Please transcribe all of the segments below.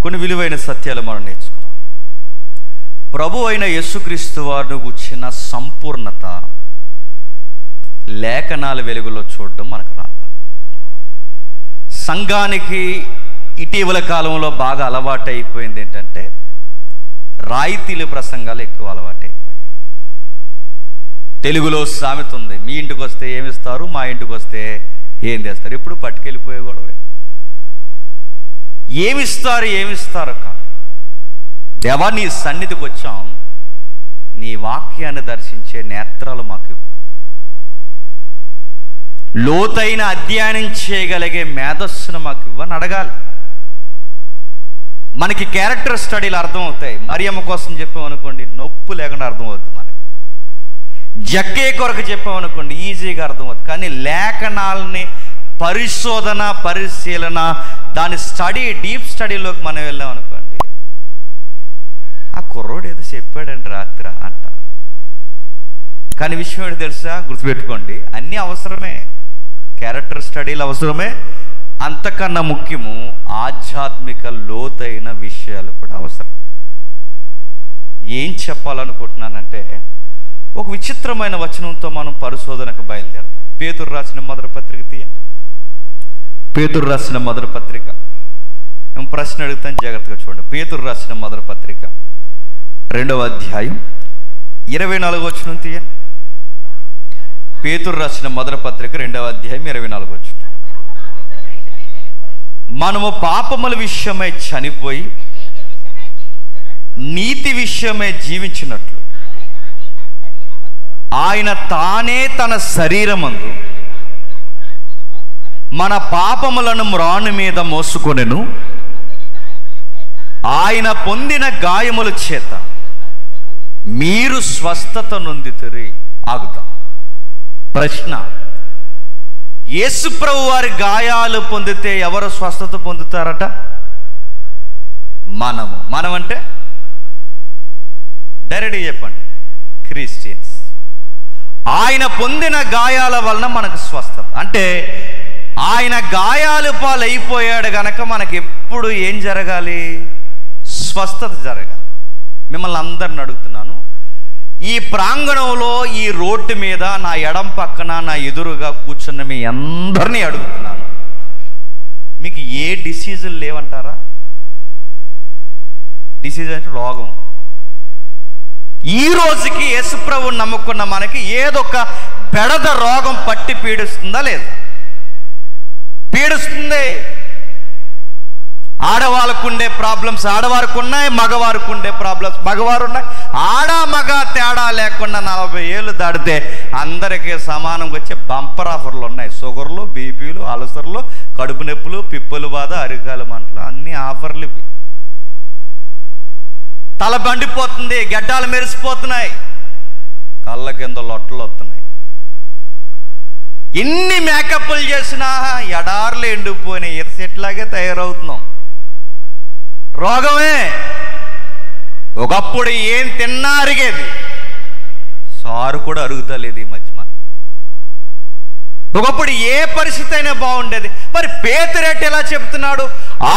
కొన్ని విలువైన సత్యాలు మనం నేర్చుకున్నాం. ప్రభు అయిన యేసుక్రీస్తు వారిని గుర్చిన సంపూర్ణత లేఖనాల వెలుగులో చూడడం మనకు రాదు. సంఘానికి ఇటీవల కాలంలో బాగా అలవాటు అయిపోయింది ఏంటంటే రాయితీల ప్రసంగాలు ఎక్కువ అలవాటు అయిపోయాయి. తెలుగులో సామెత ఉంది, మీ ఇంటికి వస్తే ఏమిస్తారు, మా ఇంటికి వస్తే ఏం చేస్తారు. ఎప్పుడు పట్టుకెళ్ళిపోయే గొడవే. ఏమిస్తారు కాదు. దేవా, నీ సన్నిధికి వచ్చాం, నీ వాక్యాన్ని దర్శించే నేత్రాలు మాకు, లోతైన అధ్యయనం చేయగలిగే మేధస్సును మాకు ఇవ్వని అడగాలి. మనకి క్యారెక్టర్ స్టడీలు అర్థమవుతాయి. మరియమ్మ కోసం చెప్పామనుకోండి, నొప్పు లేకుండా అర్థమవుతుంది. మనకి జక్కే కొరకు చెప్పామనుకోండి, ఈజీగా అర్థమవుతుంది. కానీ లేఖనాలని పరిశోధన, పరిశీలన, దాని స్టడీ, డీప్ స్టడీలోకి మనం వెళ్ళామనుకోండి, ఆ కుర్రోడు ఏదో చెప్పాడండి రాత్రి అంటారు. కానీ విషయం ఏంటి తెలుసా? గుర్తుపెట్టుకోండి, అన్నీ అవసరమే, క్యారెక్టర్ స్టడీలు అవసరమే. అంతకన్నా ముఖ్యము ఆధ్యాత్మిక లోతైన విషయాలు కూడా అవసరం. ఏం చెప్పాలనుకుంటున్నానంటే, ఒక విచిత్రమైన వచనంతో మనం పరిశోధనకు బయలుదేరతాం. పేతురు రాసిన మొదటి పత్రిక తీయండి. పేతురు రాసిన మొదటి పత్రిక, మేము ప్రశ్న అడుగుతాం, జాగ్రత్తగా చూడండి. పేతురు రాసిన మొదటి పత్రిక 2వ అధ్యాయం 24వ వచనం తీయండి. పేతురు రాసిన మొదటి పత్రిక 2వ అధ్యాయం 24వ వచనం. మనము పాపముల విషయమై చనిపోయి నీతి విషయమై జీవించినట్లు ఆయన తానే తన శరీరమందు మన పాపములను మ్రాను మీద మోసుకొనెను. ఆయన పొందిన గాయముల చేత మీరు స్వస్థత నొందితిరి. ఆగుతాం. ప్రశ్న, యేసుప్రభు వారి గాయాలు పొందితే ఎవరు స్వస్థత పొందుతారట? మనం అంటే డైరెక్ట్గా చెప్పండి, క్రిస్టియన్స్. ఆయన పొందిన గాయాల వలన మనకు స్వస్థత. అంటే ఆయన గాయాలు పాలైపోయాడు గనక మనకి ఎప్పుడు ఏం జరగాలి? స్వస్థత జరగాలి. మిమ్మల్ని అందరిని అడుగుతున్నాను, ఈ ప్రాంగణంలో, ఈ రోడ్డు మీద నా ఎడం పక్కన నా ఎదురుగా కూర్చున్న మీ అందరినీ అడుగుతున్నాను, మీకు ఏ డిసీజులు లేవంటారా? డిసీజ్ అంటే రోగం. ఈ రోజుకి యేసుప్రభుని నమ్ముకున్న మనకి ఏదొక బెడద రోగం పట్టి పీడిస్తుందా? లేదా? పీడిస్తుంది. ఆడవాళ్ళకు ఉండే ప్రాబ్లమ్స్ ఆడవారికి ఉన్నాయి, మగవారికి ఉండే ప్రాబ్లమ్స్ మగవారు ఉన్నాయి. ఆడ మగ తేడా లేకుండా 40 ఏళ్ళు దాటితే అందరికీ సమానంగా వచ్చే బంపర్ ఆఫర్లు ఉన్నాయి. షుగర్లు, బీపీలు, అల్సర్లు, కడుపు నొప్పులు, పిప్పలు బాధ, అరికాల మంటలు, అన్ని ఆఫర్లు ఇవి. తల బండిపోతుంది, గడ్డాలు మెరిసిపోతున్నాయి, కళ్ళ కింద లొట్టలు వస్తున్నాయి. ఎన్ని మేకప్లు చేసినా ఎడార్లు ఎండిపోయినాయి, ఎర్సెట్లాగే తయారవుతున్నాం. రోగమే. ఒకప్పుడు ఏం తిన్నా అరిగేది, సారు కూడా అరుగుతలేదు ఈ మధ్య. మన ఒకప్పుడు ఏ పరిస్థితి అయినా బాగుండేది. మరి పేతురేట్ ఎలా చెప్తున్నాడు?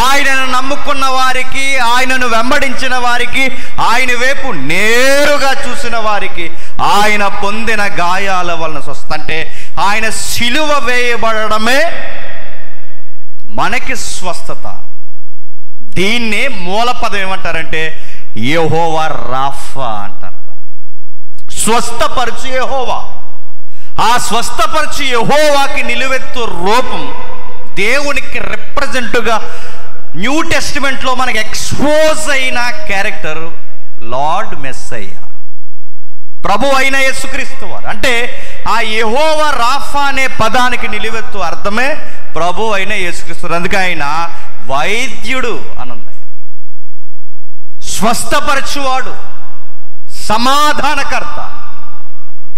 ఆయనను నమ్ముకున్న వారికి, ఆయనను వెంబడించిన వారికి, ఆయన వైపు నేరుగా చూసిన వారికి ఆయన పొందిన గాయాల వలన స్వస్థత. అంటే ఆయన సిలువ వేయబడమే మనకి స్వస్థత. దీన్నే మూల పదం ఏమంటారంటే యెహోవా రాఫా అంటారు. స్వస్థపరచు యెహోవా. ఆ స్వస్థపరచు యెహోవాకి నిలువెత్తు రూపం, దేవునికి రిప్రజెంట్గా న్యూ టెస్టిమెంట్లో మనకి ఎక్స్పోజ్ అయిన క్యారెక్టర్ లార్డ్ మెస్సయ్య, ప్రభు అయిన యేసుక్రీస్తు వారు. అంటే ఆ యెహోవా రాఫా అనే పదానికి నిలువెత్తు అర్థమే ప్రభు అయిన యేసుక్రీస్తు. అందుకే ఆయన వైద్యుడు అనుంది, స్వస్థపరచువాడు, సమాధానకర్త,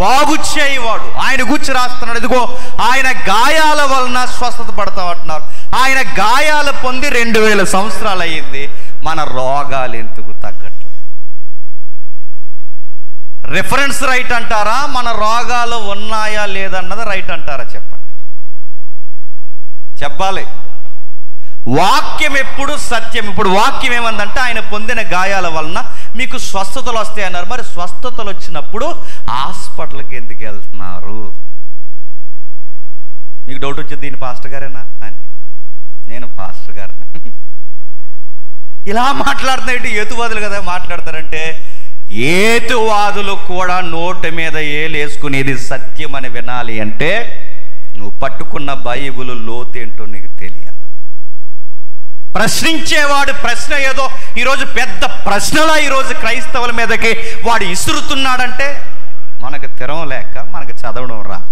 బాగు చేయవాడు. ఆయన గురించి రాస్తున్నాడు, ఇదిగో ఆయన గాయాల వలన స్వస్థత పడతామంటున్నారు. ఆయన గాయాలు పొంది 2000 సంవత్సరాలు అయ్యింది. మన రోగాలు ఎందుకు తగ్గట్లేదు? రిఫరెన్స్ రైట్ అంటారా, మన రోగాలు ఉన్నాయా లేదన్నది రైట్ అంటారా? చెప్పండి, చెప్పాలి. వాక్యం ఎప్పుడు సత్యం. ఇప్పుడు వాక్యం ఏమందంటే ఆయన పొందిన గాయాల వలన మీకు స్వస్థతలు వస్తాయి అన్నారు. మరి స్వస్థతలు వచ్చినప్పుడు హాస్పిటల్కి ఎందుకు వెళ్తున్నారు? మీకు డౌట్ వచ్చింది, దీని పాస్టర్ గారేనా అని. నేను పాస్టర్ గారిని. ఇలా మాట్లాడుతున్నట్టు ఏతువాదులు కదా మాట్లాడతారంటే, ఏతువాదులు కూడా నోటి మీద ఏలేసుకునేది సత్యం అని వినాలి అంటే నువ్వు పట్టుకున్న బైబిల్ లోతేంటో నీకు తెలియాలి. ప్రశ్నించేవాడు ప్రశ్న ఏదో ఈరోజు పెద్ద ప్రశ్నలా ఈరోజు క్రైస్తవుల మీదకి వాడు ఇసురుతున్నాడంటే మనకు తెరం లేక, మనకు చదవడం రాక,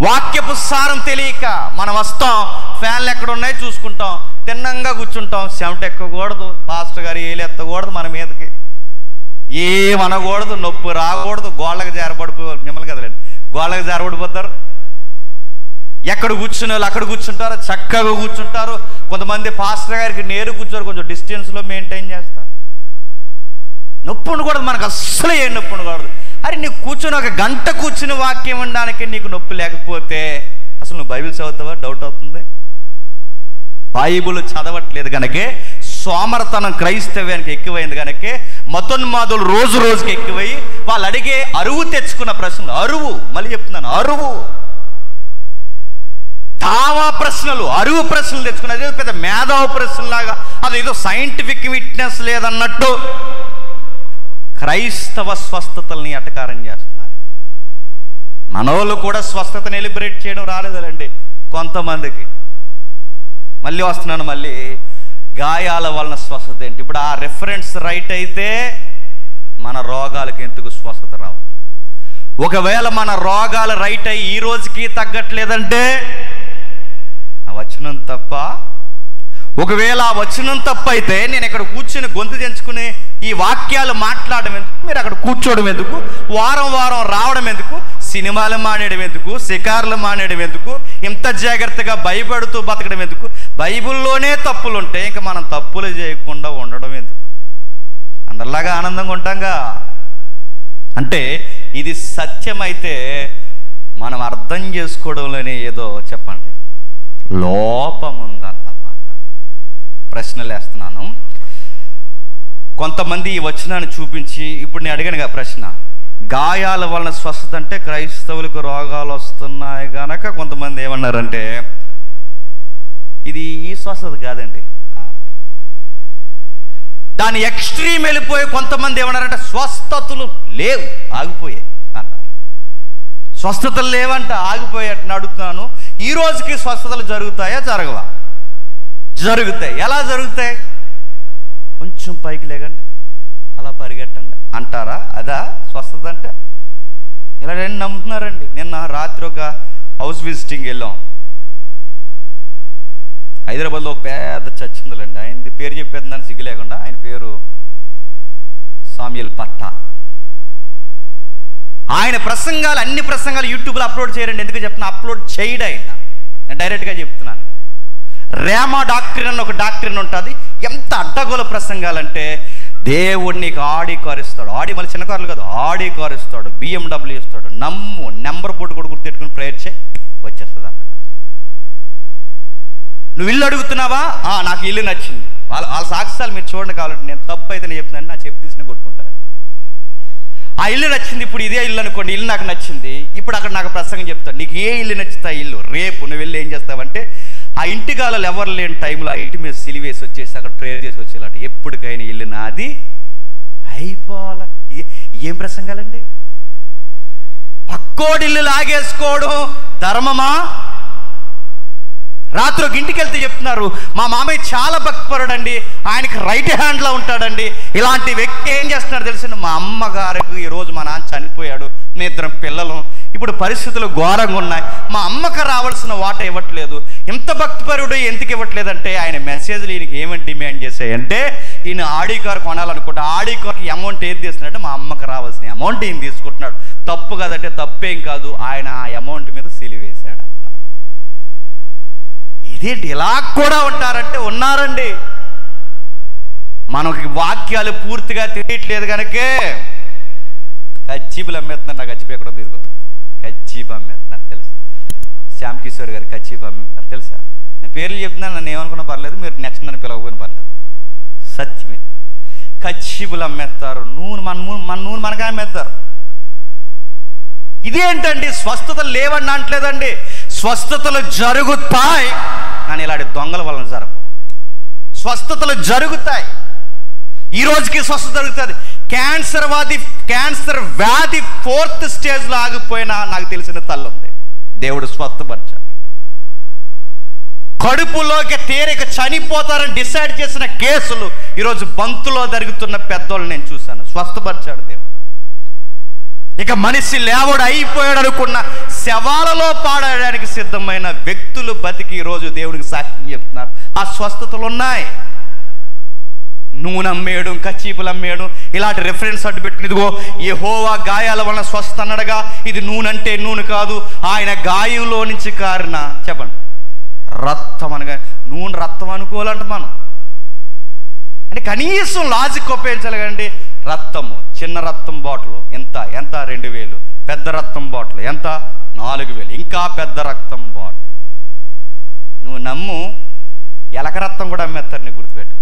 వాక్యపు సారం తెలియక మనం వస్తాం, ఫ్యాన్లు ఎక్కడ ఉన్నాయి చూసుకుంటాం, తిన్నంగా కూర్చుంటాం. చెమట ఎక్కకూడదు, పాస్టర్ గారు ఏలు ఎత్తకూడదు, మన మీదకి ఏమనకూడదు, నొప్పి రాకూడదు, గోళ్ళకి జారబడిపోవాలి. మిమ్మల్ని కదలండి, గోళ్ళకి జారబడిపోతారు. ఎక్కడ కూర్చునే వాళ్ళు అక్కడ కూర్చుంటారు, చక్కగా కూర్చుంటారు. కొంతమంది పాస్టర్ గారికి నేరు కూర్చోరు, కొంచెం డిస్టెన్స్లో మెయింటైన్ చేస్తారు. నొప్పి ఉండకూడదు, మనకు అస్సలు ఏం నొప్పి ఉండకూడదు. అరే నీకు కూర్చొని ఒక గంట కూర్చుని వాక్యం ఉండడానికి నీకు నొప్పి లేకపోతే అసలు నువ్వు బైబిల్ చదువుతావా? డౌట్ అవుతుంది. బైబిల్ చదవట్లేదు కనుకే సోమరతనం క్రైస్తవ్యానికి ఎక్కువైంది కనుకే మతోన్మాదులు రోజు రోజుకి ఎక్కువై వాళ్ళు అడిగే అరువు తెచ్చుకున్న ప్రశ్నలు, అరువు మళ్ళీ చెప్తున్నాను, అరువు దావా ప్రశ్నలు, అరువు ప్రశ్నలు తెచ్చుకున్న, అదే పెద్ద మేధావు ప్రశ్నలాగా, అదేదో సైంటిఫిక్ విట్నెస్ లేదన్నట్టు క్రైస్తవ స్వస్థతల్ని అటకారం చేస్తున్నారు. మనోళ్ళు కూడా స్వస్థతని ఎలిబ్రేట్ చేయడం రాలేదండి కొంతమందికి. మళ్ళీ వస్తున్నాను, మళ్ళీ గాయాల వలన స్వస్థత ఏంటి? ఇప్పుడు ఆ రెఫరెన్స్ రైట్ అయితే మన రోగాలకు ఎందుకు స్వస్థత రావు? ఒకవేళ మన రోగాలు రైట్ అయ్యి ఈ రోజుకి తగ్గట్లేదంటే ఆ వచనం తప్ప. ఒకవేళ ఆ వచనం తప్ప అయితే నేను ఇక్కడ కూర్చుని గొంతు తెంచుకుని ఈ వాక్యాలు మాట్లాడడం ఎందుకు? మీరు అక్కడ కూర్చోవడం ఎందుకు? వారం వారం రావడం ఎందుకు? సినిమాలు మానేయడం ఎందుకు? షికార్లు మానేయడం ఎందుకు? ఇంత జాగ్రత్తగా భయపడుతూ బతకడం ఎందుకు? బైబిల్లోనే తప్పులు ఉంటే ఇంకా మనం తప్పులు చేయకుండా ఉండడం ఎందుకు? అందరిలాగా ఆనందంగా ఉంటాంగా. అంటే ఇది సత్యమైతే మనం అర్థం చేసుకోవడంలోనే ఏదో చెప్పండి లోపం ఉందన్నమాట. ప్రశ్నలు వేస్తున్నాను. కొంతమంది ఈ వచనాన్ని చూపించి, ఇప్పుడు నేను అడిగాను కదా ప్రశ్న, గాయాల వలన స్వస్థత అంటే క్రైస్తవులకు రోగాలు వస్తున్నాయి గనక కొంతమంది ఏమన్నారంటే ఇది ఈ స్వస్థత కాదండి, దాని ఎక్స్ట్రీమ్ వెళ్ళిపోయి కొంతమంది ఏమన్నారంటే స్వస్థతలు లేవు, ఆగిపోయాయి అన్నారు. స్వస్థతలు లేవంట, ఆగిపోయాయని అడుగుతున్నాను. ఈ రోజుకి స్వస్థతలు జరుగుతాయా జరగవా? జరుగుతాయి. ఎలా జరుగుతాయి? కొంచెం పైకి లేకండి, అలా పరిగెట్టండి అంటారా? అదా స్వస్థత అంటే? ఇలా నమ్ముతున్నారండి. నిన్న రాత్రి ఒక హౌస్ విజిటింగ్ వెళ్ళాం. హైదరాబాద్లో ఒక పెద్ద చర్చ్ ఉందండి. ఆయనది పేరు చెప్పేది దాన్ని సిగ్గు లేకుండా. ఆయన పేరు సామ్యుయల్ పట్టా. ఆయన ప్రసంగాలు, అన్ని ప్రసంగాలు యూట్యూబ్లో అప్లోడ్ చేయరండి. ఎందుకు చెప్తున్నా? అప్లోడ్ చేయడు ఆయన. నేను డైరెక్ట్గా చెప్తున్నాను. రేమా డాక్టరీన్ అని ఒక డాక్టరీన్ ఉంటుంది. ఎంత అడ్డగోల ప్రసంగాలంటే దేవుడు నీకు ఆడి కారు ఇస్తాడు, ఆడి మళ్ళీ చిన్న కార్లు కాదు, ఆడి కారు ఇస్తాడు, BMW ఇస్తాడు, నమ్ము, నెంబర్ బోర్డు కూడా గుర్తెట్టుకుని ప్రేయర్ చేయి, వచ్చేస్తుంది అక్కడ. నువ్వు ఇల్లు అడుగుతున్నావా? నాకు ఇల్లు నచ్చింది. వాళ్ళ సాక్ష్యాలు మీరు చూడండి కావాలంటే. నేను తప్పు అయితే నేను చెప్తున్నాను, నా చెప్పు తీసుకుని కొట్టుకుంటాను. ఆ ఇల్లు నచ్చింది, ఇప్పుడు ఇదే ఇల్లు అనుకోండి, ఇల్లు నాకు నచ్చింది. ఇప్పుడు అక్కడ నాకు ప్రసంగం చెప్తాను, నీకు ఏ ఇల్లు నచ్చుతా ఇల్లు, రేపు నువ్వు వెళ్ళి ఏం చేస్తావంటే ఆ ఇంటికాలలో ఎవరు లేని టైంలో ఆ ఇంటి మీద సిలివేసి వచ్చేసి అక్కడ ప్రేయర్ చేసి వచ్చేలాంటి ఎప్పటికైనా ఇల్లు నాది అయిపోవాల. ఏం ప్రసంగాలండి? పక్కోడి ఇల్లు లాగేసుకోవడం ధర్మమా? రాత్రి ఒక ఇంటికి వెళ్తే చెప్తున్నారు, మా మామయ్య చాలా భక్తిపరుడండి, ఆయనకి రైట్ హ్యాండ్లో ఉంటాడండి. ఇలాంటి వ్యక్తి ఏం చేస్తున్నారు తెలిసిన? మా అమ్మగారికి ఈరోజు మా నాన్న చనిపోయాడు, నేను 2 పిల్లలు, ఇప్పుడు పరిస్థితులు ఘోరంగా ఉన్నాయి, మా అమ్మకు రావాల్సిన వాట ఇవ్వట్లేదు. ఇంత భక్తిపరుడు ఎందుకు ఇవ్వట్లేదంటే ఆయన మెసేజ్లు ఈయనకి ఏమని డిమాండ్ చేశాయంటే, ఈయన ఆడి కారు కొనాలనుకుంటే ఆడి కారుకి అమౌంట్ ఏది తీస్తున్నాడంటే మా అమ్మకు రావాల్సిన అమౌంట్ ఈయన తీసుకుంటున్నాడు. తప్పు కదంటే తప్పేం కాదు, ఆయన ఆ అమౌంట్ మీద సిలివేశాడు. ఇదేంటి ఇలా కూడా ఉంటారంటే? ఉన్నారండి. మనకి వాక్యాలు పూర్తిగా తెలియట్లేదు కనుకే కచ్చీపులు అమ్మేస్తున్నారు. నాకు కచ్చిపు ఎక్కడో తీసుకో, కచ్చీపు అమ్మేస్తున్నారు తెలుసా? శ్యామ్ కిషోర్ గారు కచ్చీపు అమ్మేస్తున్నారు తెలుసా? నేను పేర్లు చెప్తున్నాను, నన్ను ఏమనుకున్నా పర్లేదు, మీరు నెక్స్ట్ నన్ను పిలవకపోయినా పర్లేదు. సత్యం ఇది. కచ్చిపులు అమ్మేస్తారు, మన నూనె మనకే అమ్మేస్తారు. ఇదేంటండి? స్వస్థతలు లేవని అంటలేదండి, స్వస్థతలు జరుగుతాయి, కానీ ఇలాంటి దొంగల వలన జరగవు. స్వస్థతలు జరుగుతాయి, ఈ రోజుకి స్వస్థత జరుగుతుంది. క్యాన్సర్ వ్యాధి 4th స్టేజ్లో ఆగిపోయినా నాకు తెలిసిన తల్లి ఉంది, దేవుడు స్వస్థపరిచాడు. కడుపులోకి తేరిక చనిపోతారని డిసైడ్ చేసిన కేసులు ఈరోజు బంతులో జరుగుతున్న పెద్దోళ్ళు నేను చూశాను, స్వస్థపరిచాడు దేవుడు. ఇక మనిషి లేవడు అయిపోయాడు అనుకున్న శవాలలో పాడడానికి సిద్ధమైన వ్యక్తులు బతికి ఈరోజు దేవుడికి సాక్ష్యం చెప్తున్నారు. ఆ స్వస్థతలు ఉన్నాయి. నూనె అమ్మేయడం, కచ్చీపులు అమ్మేయడం, ఇలాంటి రెఫరెన్స్ అడ్డు పెట్టుకుని ఇదిగో యెహోవా గాయాల వలన స్వస్థ అన్నడగా, ఇది నూనె అంటే నూనె కాదు, ఆయన గాయంలో నుంచి కారిన చెప్పండి రక్తం అనగా, నూనె రక్తం అనుకోవాలంట మనం. అంటే కనీసం లాజిక్ ఉపయోగించాలి కదండి. రక్తము, చిన్న రక్తం బాటిల్ ఎంత 2000, పెద్ద రక్తం బాటిల్ ఎంత 4000, ఇంకా పెద్ద రక్తం బాటిల్. నువ్వు నమ్ము, ఎలక రక్తం కూడా అమ్మేస్తారు, నీకు గుర్తుపెట్టుకో.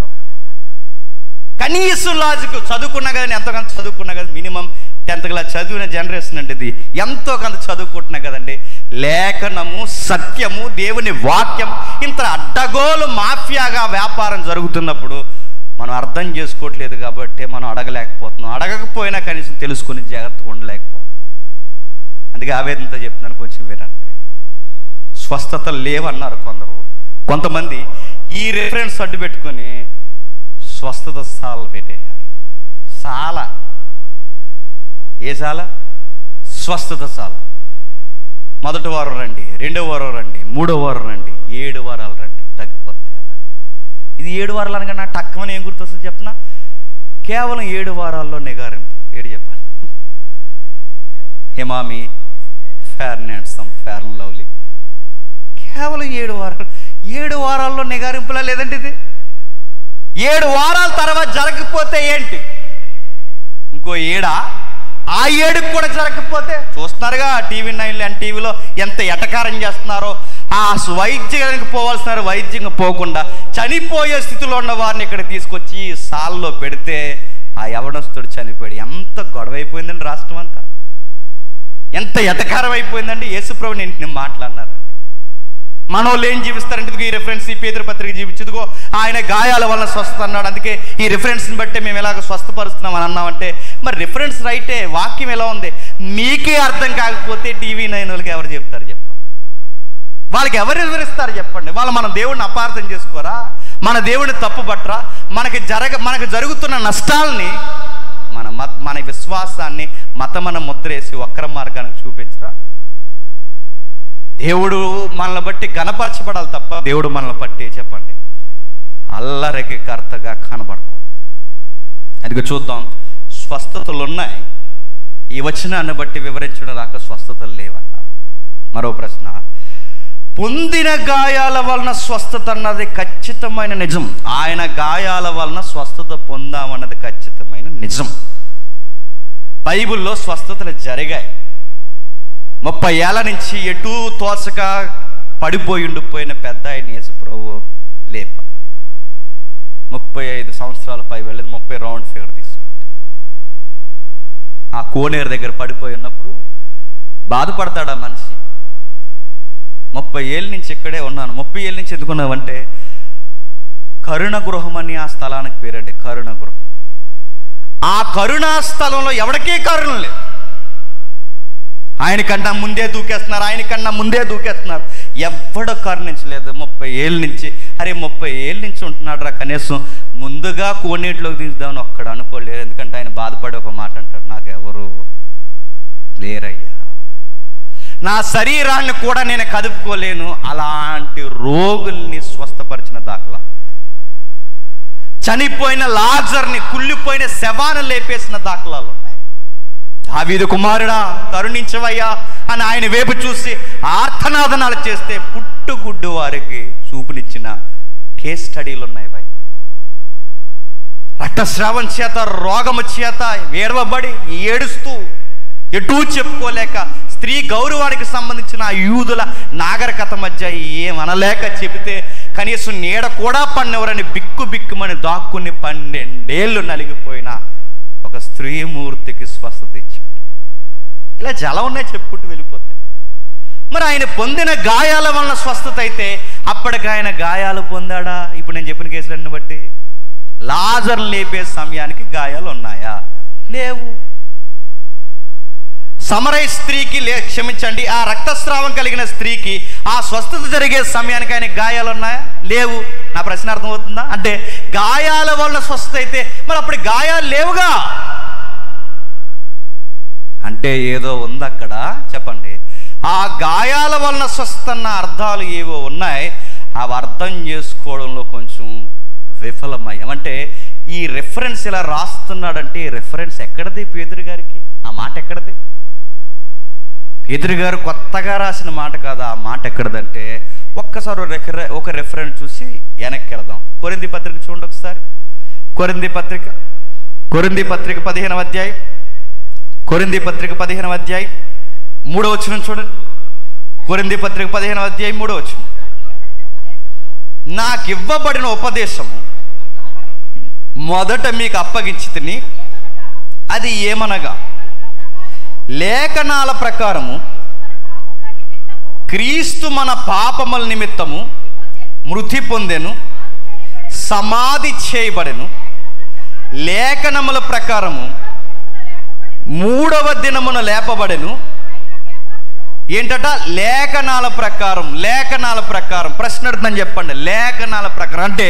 కనీసం లాజిక్ చదువుకున్నా కదండి, ఎంతోకంత చదువుకున్నా కదా, మినిమం 10th క్లాస్ చదివిన జనరేషన్ అంటే ఇది, ఎంతో కొంత చదువుకుంటున్నా కదండి. లేఖనము, సత్యము, దేవుని వాక్యం ఇంత అడ్డగోలు మాఫియాగా వ్యాపారం జరుగుతున్నప్పుడు మనం అర్థం చేసుకోవట్లేదు కాబట్టి మనం అడగలేకపోతున్నాం. అడగకపోయినా కనీసం తెలుసుకుని జాగ్రత్తగా ఉండలేకపోతున్నాం. అందుకే ఆవేదనతో చెప్తున్నాను, కొంచెం వినండి. స్వస్థతలు లేవన్నారు కొందరు. కొంతమంది ఈ రెఫరెన్స్ అడ్డు పెట్టుకొని స్వస్థత సాల పెట్టేశారు. సాల ఏ సాల? స్వస్థత సాల. 1వ వారం రండి, 2వ వారం రండి, 3వ వారం రండి, 7 వారాలు రండి, తగ్గిపోతాయి. ఇది 7 వారాలు అనగా నా టక్కమని ఏం గుర్తొస్తుంది చెప్పనా? కేవలం 7 వారాల్లో నిగారింపు. ఏడు చెప్పాను, Emami, fair and handsome, fair and lovely, కేవలం 7 వారాల్లో నిగారింపులా లేదంటే ఇది? 7 వారాల తర్వాత జరగకపోతే ఏంటి? ఇంకో 7 ఆ 7కి కూడా జరగకపోతే చూస్తున్నారుగా టీవీ 9 అండ్ టీవీలో ఎంత ఎటకారం చేస్తున్నారో. ఆ వైద్యానికి పోవాల్సిన వైద్యంగా పోకుండా చనిపోయే స్థితిలో ఉన్న వారిని ఇక్కడ తీసుకొచ్చి సాల్లో పెడితే ఆ యవనస్తుడు చనిపోయాడు. ఎంత గొడవ అయిపోయిందండి రాష్ట్రం అంతా, ఎంత ఎటకారం అయిపోయిందండి. యేసుప్రభు నేను మాట్లాడినారండి. మనోళ్ళు ఏం జీవిస్తారంటే ఈ రెఫరెన్స్, ఈ పేతురు పత్రిక జీవించుదుగో ఆయన గాయాల వల్ల స్వస్థత అన్నాడు, అందుకే ఈ రిఫరెన్స్ని బట్టే మేము ఎలాగ స్వస్థపరుస్తున్నాం అని అన్నామంటే మరి రిఫరెన్స్ రైటే, వాక్యం ఎలా ఉంది? మీకే అర్థం కాకపోతే టీవీ 9 వాళ్ళకి ఎవరు చెప్తారు చెప్పండి? వాళ్ళకి ఎవరు వివరిస్తారు చెప్పండి? వాళ్ళు మన దేవుడిని అపార్థం చేసుకోరా? మన దేవుడిని తప్పు పట్టరా? మనకు జరుగుతున్న నష్టాలని మన విశ్వాసాన్ని మతమన ముద్రేసి వక్ర మార్గానికి చూపించరా? దేవుడు మనల్ని బట్టి గణపరచబడాలి తప్ప దేవుడు మనల్ని బట్టి చెప్పండి అల్లరికి కర్తగా కనబడకూడదు. అది చూద్దాం. స్వస్థతలు ఉన్నాయి, ఈ వచనాన్ని బట్టి వివరించడం రాక స్వస్థతలు లేవన్నారు. మరో ప్రశ్న, పొందిన గాయాల వలన స్వస్థత అన్నది ఖచ్చితమైన నిజం. ఆయన గాయాల వలన స్వస్థత పొందామన్నది ఖచ్చితమైన నిజం. బైబిల్లో స్వస్థతలు జరిగాయి. 30 ఏళ్ల నుంచి ఎటూ తోచక పడిపోయి ఉండిపోయిన పెద్ద ఆయన యేసుప్రభు లేప. 35 సంవత్సరాలు పై వెళ్ళేది, 30 రౌండ్ ఫిగర్ తీసుకుంటే ఆ కోనేరు దగ్గర పడిపోయి ఉన్నప్పుడు బాధపడతాడు ఆ మనిషి. 30 ఏళ్ళ నుంచి ఇక్కడే ఉన్నాను. 30 ఏళ్ళ నుంచి ఎందుకున్నావంటే కరుణ గృహం అని ఆ స్థలానికి పేరండి, కరుణ గృహం. ఆ కరుణా స్థలంలో ఎవరికే కరుణ లేదు. ఆయనకన్నా ముందే దూకేస్తున్నారు, ఎవడ కరుణించలేదు 30 ఏళ్ళ నుంచి. అరే 30 ఏళ్ళ నుంచి ఉంటున్నాడు రా, కనీసం ముందుగా కోనేటిలోకి దించుదామని ఒక్కడు అనుకోలేరు. ఎందుకంటే ఆయన బాధపడి ఒక మాట అంటాడు, నాకు ఎవరు లేరయ్యా, నా శరీరాన్ని కూడా నేను కదుపుకోలేను. అలాంటి రోగుల్ని స్వస్థపరిచిన దాఖలా, చనిపోయిన లాజర్ని, కుళ్ళిపోయిన శవాన్ని లేపేసిన దాఖలాలు ఉన్నాయి. దావీదు కుమారుడా కరుణించవయ్యా అని ఆయన వైపు చూసి ఆర్తనాదనాలు చేస్తే పుట్టుగుడ్డు వారికి చూపునిచ్చిన కేస్ స్టడీలు ఉన్నాయి. రక్తస్రావం చేత, రోగము చేత వేడవబడి ఏడుస్తూ ఎటూ చెప్పుకోలేక, స్త్రీ గౌరవానికి సంబంధించిన యూదుల నాగరికత మధ్య ఏమనలేక చెబితే కనీసం నీడ కూడా పడినవరని బిక్కుమని దాక్కుని 12 ఏళ్ళు నలిగిపోయిన ఒక స్త్రీమూర్తికి స్వస్థత ఇచ్చాడు. ఇలా చాలా ఉన్నాయి, చెప్పుకుంటూ వెళ్ళిపోతాయి. మరి ఆయన పొందిన గాయాల వలన స్వస్థత అయితే అప్పటికి ఆయన గాయాలు పొందాడా? ఇప్పుడు నేను చెప్పిన కేసులన్నీ బట్టి లాజర్ లేపే సమయానికి గాయాలు ఉన్నాయా? లేవు. సమరయ స్త్రీకి క్షమించండి, ఆ రక్తస్రావం కలిగిన స్త్రీకి ఆ స్వస్థత జరిగే సమయానికి ఆయన గాయాలు ఉన్నాయా? లేవు. నా ప్రశ్న అర్థమవుతుందా? అంటే గాయాల వలన స్వస్థత అయితే మరి అప్పుడు గాయాలు లేవుగా, అంటే ఏదో ఉంది అక్కడ. చెప్పండి, ఆ గాయాల వలన స్వస్థత అన్న అర్థాలు ఏవో ఉన్నాయి, అవి అర్థం చేసుకోవడంలో కొంచెం విఫలమయ్యాం. అంటే ఈ రెఫరెన్స్ ఇలా రాస్తున్నాడంటే ఈ రెఫరెన్స్ ఎక్కడది? పేతురు గారికి ఆ మాట ఎక్కడది? పేతురు గారు కొత్తగా రాసిన మాట కాదు. ఆ మాట ఎక్కడదంటే ఒక్కసారి ఒక రెఫరెన్స్ చూసి వెనక్కి వెళదాం. కొరింథీ పత్రిక చూడండి ఒకసారి. కొరింథీ పత్రిక 15వ అధ్యాయం, కొరింథీ పత్రిక 15వ అధ్యాయం 3వ వచనం చూడండి. కొరింథీ పత్రిక 15వ అధ్యాయం 3వ వచనం. నాకు ఇవ్వబడిన ఉపదేశము మొదట మీకు అప్పగించితిని, అది ఏమనగా లేఖనాల ప్రకారము క్రీస్తు మన పాపముల నిమిత్తము మృతి పొందెను, సమాధి చేయబడెను, లేఖనముల ప్రకారము 3వ దినమున లేపబడెను. ఏంటట? లేఖనాల ప్రకారం. ప్రశ్న అడుగుతుందని చెప్పండి. లేఖనాల ప్రకారం అంటే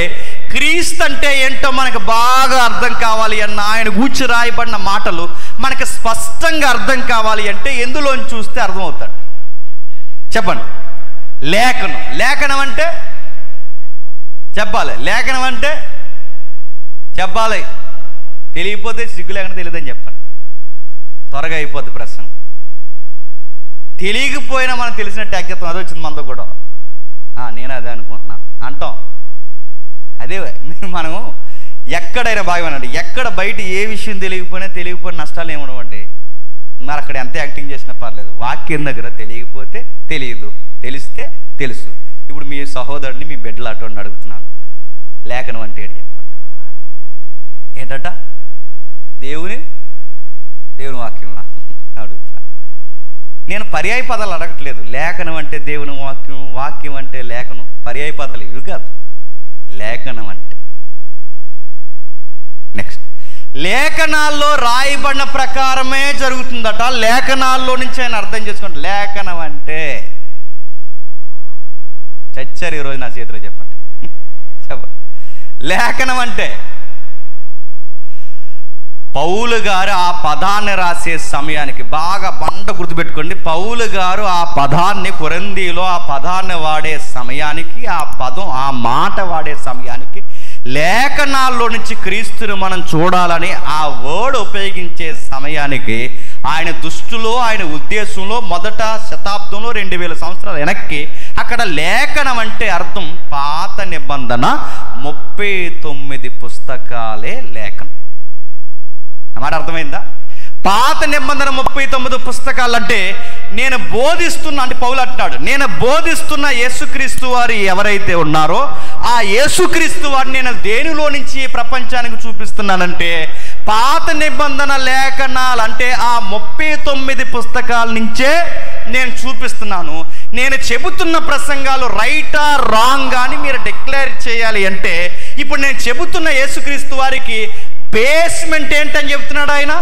క్రీస్తు అంటే ఏంటో మనకు బాగా అర్థం కావాలి అన్న ఆయన గూర్చి రాయబడిన మాటలు మనకు స్పష్టంగా అర్థం కావాలి అంటే ఎందులోని చూస్తే అర్థమవుతాడు. చెప్పండి. లేఖనం అంటే చెప్పాలి. లేఖనం అంటే చెప్పాలి. తెలియకపోతే సిగ్గు లేకుండా తెలియదని చెప్పండి. త్వరగా అయిపోద్ది ప్రశ్న. తెలియకపోయినా మనం తెలిసిన ట్యాగ్ చెప్తాం. అది వచ్చింది మనతో కూడా. నేను అదే అనుకుంటున్నాను అంటాం. అదే మనం ఎక్కడైనా బాగున్నాండి, ఎక్కడ బయట ఏ విషయం తెలియకపోయిన నష్టాలు ఏమనవండి. మరి అక్కడ ఎంత యాక్టింగ్ చేసినా పర్లేదు. వాక్యం దగ్గర తెలియకపోతే తెలియదు, తెలిస్తే తెలుసు. ఇప్పుడు మీ సహోదరుడిని మీ బిడ్డలు అటువంటి అడుగుతున్నాను, లేఖనం అంటే ఏంటి చెప్పండి. ఏంటట? దేవుని వాక్యం అడుగుతున్నా. నేను పర్యాయ పదాలు అడగట్లేదు. లేఖనం అంటే దేవుని వాక్యం, వాక్యం అంటే లేఖనం. పర్యాయ పదాలు ఇవి కాదు. లేఖనం అంటే నెక్స్ట్ లేఖనాల్లో రాయబడిన ప్రకారమే జరుగుతుందట. లేఖనాల్లో నుంచి ఆయన అర్థం చేసుకోండి. లేఖనం అంటే చచ్చారు ఈరోజు నా చేతిలో. చెప్పండి. లేఖనం అంటే పౌలు గారు ఆ పదాన్ని రాసే సమయానికి బాగా గుర్తుపెట్టుకోండి. పౌలు గారు ఆ పదాన్ని కొరింథీలో ఆ పదాన్ని వాడే సమయానికి, ఆ మాట వాడే సమయానికి లేఖనాల్లో నుంచి క్రీస్తుని మనం చూడాలని ఆ వర్డ్ ఉపయోగించే సమయానికి ఆయన దృష్టిలో, ఆయన ఉద్దేశంలో మొదట శతాబ్దంలో 2000 సంవత్సరాల వెనక్కి అక్కడ లేఖనం అంటే అర్థం పాత నిబంధన 39 పుస్తకాలే లేఖనం. మాట అర్థమైందా? పాత నిబంధన 39 పుస్తకాలు అంటే నేను బోధిస్తున్నా అంటే పౌలు అంటున్నాడు, నేను బోధిస్తున్న యేసుక్రీస్తు వారు ఎవరైతే ఉన్నారో ఆ యేసుక్రీస్తు వారిని నేను దేనిలో నుంచి ప్రపంచానికి చూపిస్తున్నానంటే పాత నిబంధన లేఖనాలు అంటే ఆ 39 పుస్తకాల నుంచే నేను చూపిస్తున్నాను. నేను చెబుతున్న ప్రసంగాలు రైటా రాంగ్ అని మీరు డిక్లేర్ చేయాలి అంటే ఇప్పుడు నేను చెబుతున్న యేసుక్రీస్తు వారికి బేస్మెంట్ ఏంటని చెప్తున్నాడు ఆయన?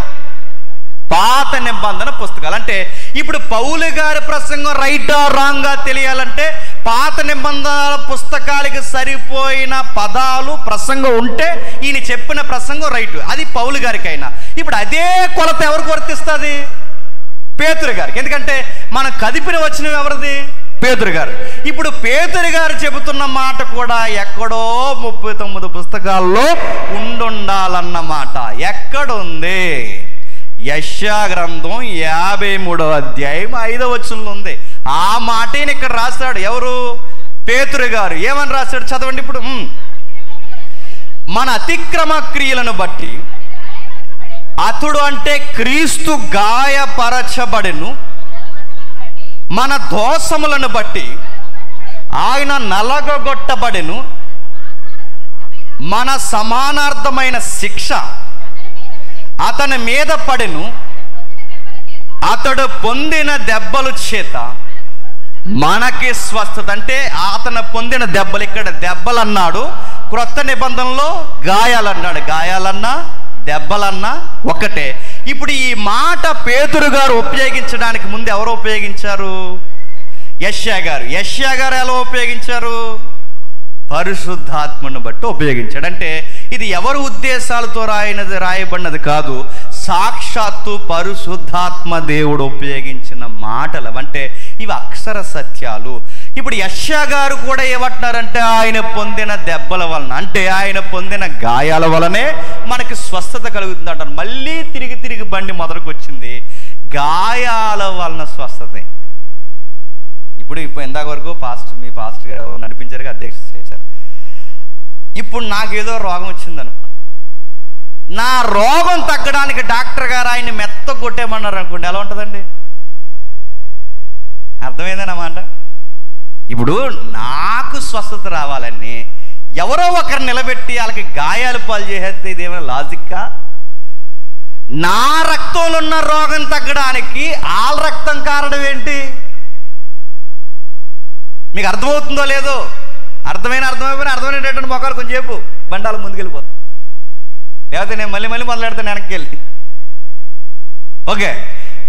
పాత నిబంధన పుస్తకాలు. అంటే ఇప్పుడు పౌలు గారి ప్రసంగం రైటా రాంగా తెలియాలంటే పాత నిబంధన పుస్తకాలకి సరిపోయిన పదాలు ప్రసంగం ఉంటే ఈయన చెప్పిన ప్రసంగం రైటు. అది పౌలు గారికి అయినా. ఇప్పుడు అదే కొలత ఎవరికి వర్తిస్తుంది? పేతురు గారికి. ఎందుకంటే మనం కదిపిన వచనం ఎవరిది? పేతురు గారు. ఇప్పుడు పేతురు గారు చెబుతున్న మాట కూడా ఎక్కడో 39 పుస్తకాల్లో ఉండాలన్నమాట. ఎక్కడుంది? యెషయా గ్రంథం 53వ అధ్యాయం 5వ వచనంలో ఉంది. ఆ మాటని ఇక్కడ రాశాడు. ఎవరు? పేతురు గారు. ఏమని రాశాడు? చదవండి ఇప్పుడు. మన అతిక్రమ క్రియలను బట్టి అతడు అంటే క్రీస్తు గాయపరచబడెను, మన దోషములను బట్టి ఆయన నలగొట్టబడెను, మన సమానార్థమైన శిక్ష అతని మీద పడెను, అతడు పొందిన దెబ్బల చేత మనకి స్వస్థత. అంటే అతను పొందిన దెబ్బలు, ఇక్కడ దెబ్బలు అన్నాడు, క్రొత్త నిబంధనలో గాయాలన్నాడు. గాయాలన్నా దెబ్బలన్నా ఒకటే. ఇప్పుడు ఈ మాట పేతురు గారు ఉపయోగించడానికి ముందు ఎవరు ఉపయోగించారు? యెషయా గారు. యెషయా గారు ఎలా ఉపయోగించారు? పరిశుద్ధాత్మను బట్టి ఉపయోగించాడు. అంటే ఇది ఎవరి ఉద్దేశాలతో రాయబడినది కాదు, సాక్షాత్తు పరిశుద్ధాత్మ దేవుడు ఉపయోగించిన మాటలు. అంటే ఇవి అక్షర సత్యాలు. ఇప్పుడు యెషయా గారు కూడా ఏమంటున్నారంటే ఆయన పొందిన దెబ్బల వలన, అంటే ఆయన పొందిన గాయాల వలనే మనకి స్వస్థత కలుగుతుంది అంటారు. మళ్ళీ తిరిగి బండి మొదలుకు వచ్చింది, గాయాల వలన స్వస్థతే. ఇప్పుడు ఇందాక వరకు మీ పాస్టర్ గారు నడిపించారు, అధ్యక్షత చేశారు. ఇప్పుడు నాకేదో రోగం వచ్చిందను, నా రోగం తగ్గడానికి డాక్టర్ గారు ఆయన్ని మెత్త కొట్టేమన్నారు అనుకోండి, ఎలా ఉంటుందండి? అర్థమైందన్నమాట. ఇప్పుడు నాకు స్వస్థత రావాలని ఎవరో ఒకరు నిలబెట్టి వాళ్ళకి గాయాలు పాలు చేసేస్తే ఇదేమైనా లాజిక్కా? నా రక్తంలో ఉన్న రోగం తగ్గడానికి వాళ్ళ రక్తం కారణం ఏంటి? మీకు అర్థమవుతుందో లేదో? అర్థమైపోయినా అర్థమైనటువంటి మొక్కలు కొంచెం చెప్పు, బండాలు ముందుకెళ్ళిపోతాం. లేకపోతే నేను మళ్ళీ మొదలెడతాను వెనక్కి వెళ్ళి. ఓకే,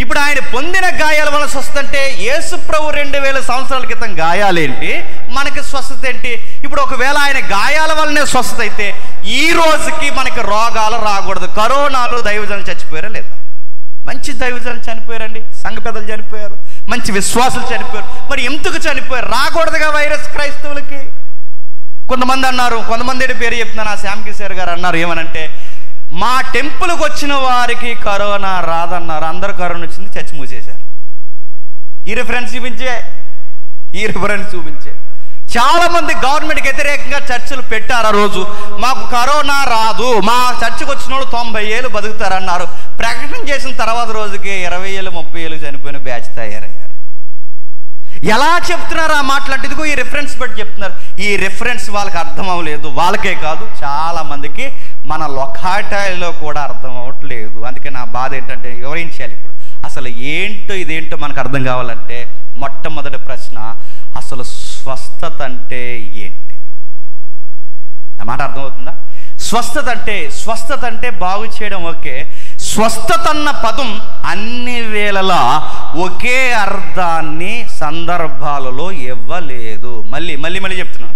ఇప్పుడు ఆయన పొందిన గాయాల వల్ల స్వస్థత అంటే యేసు ప్రభు 2000 సంవత్సరాల క్రితం గాయాలేంటి, మనకి స్వస్థత ఏంటి? ఇప్పుడు ఒకవేళ ఆయన గాయాల వల్లనే స్వస్థత అయితే ఈ రోజుకి మనకి రోగాలు రాకూడదు. కరోనాలో దైవజనులు చచ్చిపోయారా లేదా? మంచి దైవజనులు చనిపోయారండి, సంఘ పెద్దలు చనిపోయారు, మంచి విశ్వాసులు చనిపోయారు. మరి ఎందుకు చనిపోయారు? రాకూడదుగా వైరస్ క్రైస్తవులకి. కొంతమంది అన్నారు, కొంతమంది పేరు చెప్తున్నాను, ఆ శ్యామ్ కిషోర్ గారు అన్నారు, ఏమనంటే మా టెంపుల్కి వచ్చిన వారికి కరోనా రాదన్నారు, అందరు కరోనా వచ్చింది, చర్చి మూసేశారు. ఈ రిఫరెన్స్ చూపించే చాలామంది గవర్నమెంట్కి వ్యతిరేకంగా చర్చలు పెట్టారు. ఆ రోజు మాకు కరోనా రాదు, మా చర్చికి వచ్చిన వాళ్ళు 90 ఏళ్ళు బతుకుతారన్నారు. ప్రకటన చేసిన తర్వాత రోజుకి 20 ఏళ్ళు 30 ఏళ్ళు చనిపోయిన బ్యాచ్ తయారయ్యారు. ఎలా చెప్తున్నారు ఆ మాట్లాంటి? ఇదిగో ఈ రిఫరెన్స్ బట్టి చెప్తున్నారు. ఈ రిఫరెన్స్ వాళ్ళకి అర్థం అవ్వలేదు, వాళ్ళకే కాదు చాలామందికి మన లొకాలిటీలో కూడా అర్థం అవ్వట్లేదు. అందుకే నా బాధ ఏంటంటే వివరించాలి ఇప్పుడు అసలు ఏంటో ఇదేంటో మనకు అర్థం కావాలంటే మొట్టమొదటి ప్రశ్న, అసలు స్వస్థత అంటే ఏంటి? నా మాట అర్థమవుతుందా? స్వస్థత అంటే బాగు చేయడం. ఓకే, స్వస్థత అన్న పదం అన్ని వేళలా ఒకే అర్థాన్ని సందర్భాలలో ఇవ్వలేదు. మళ్ళీ చెప్తున్నాను,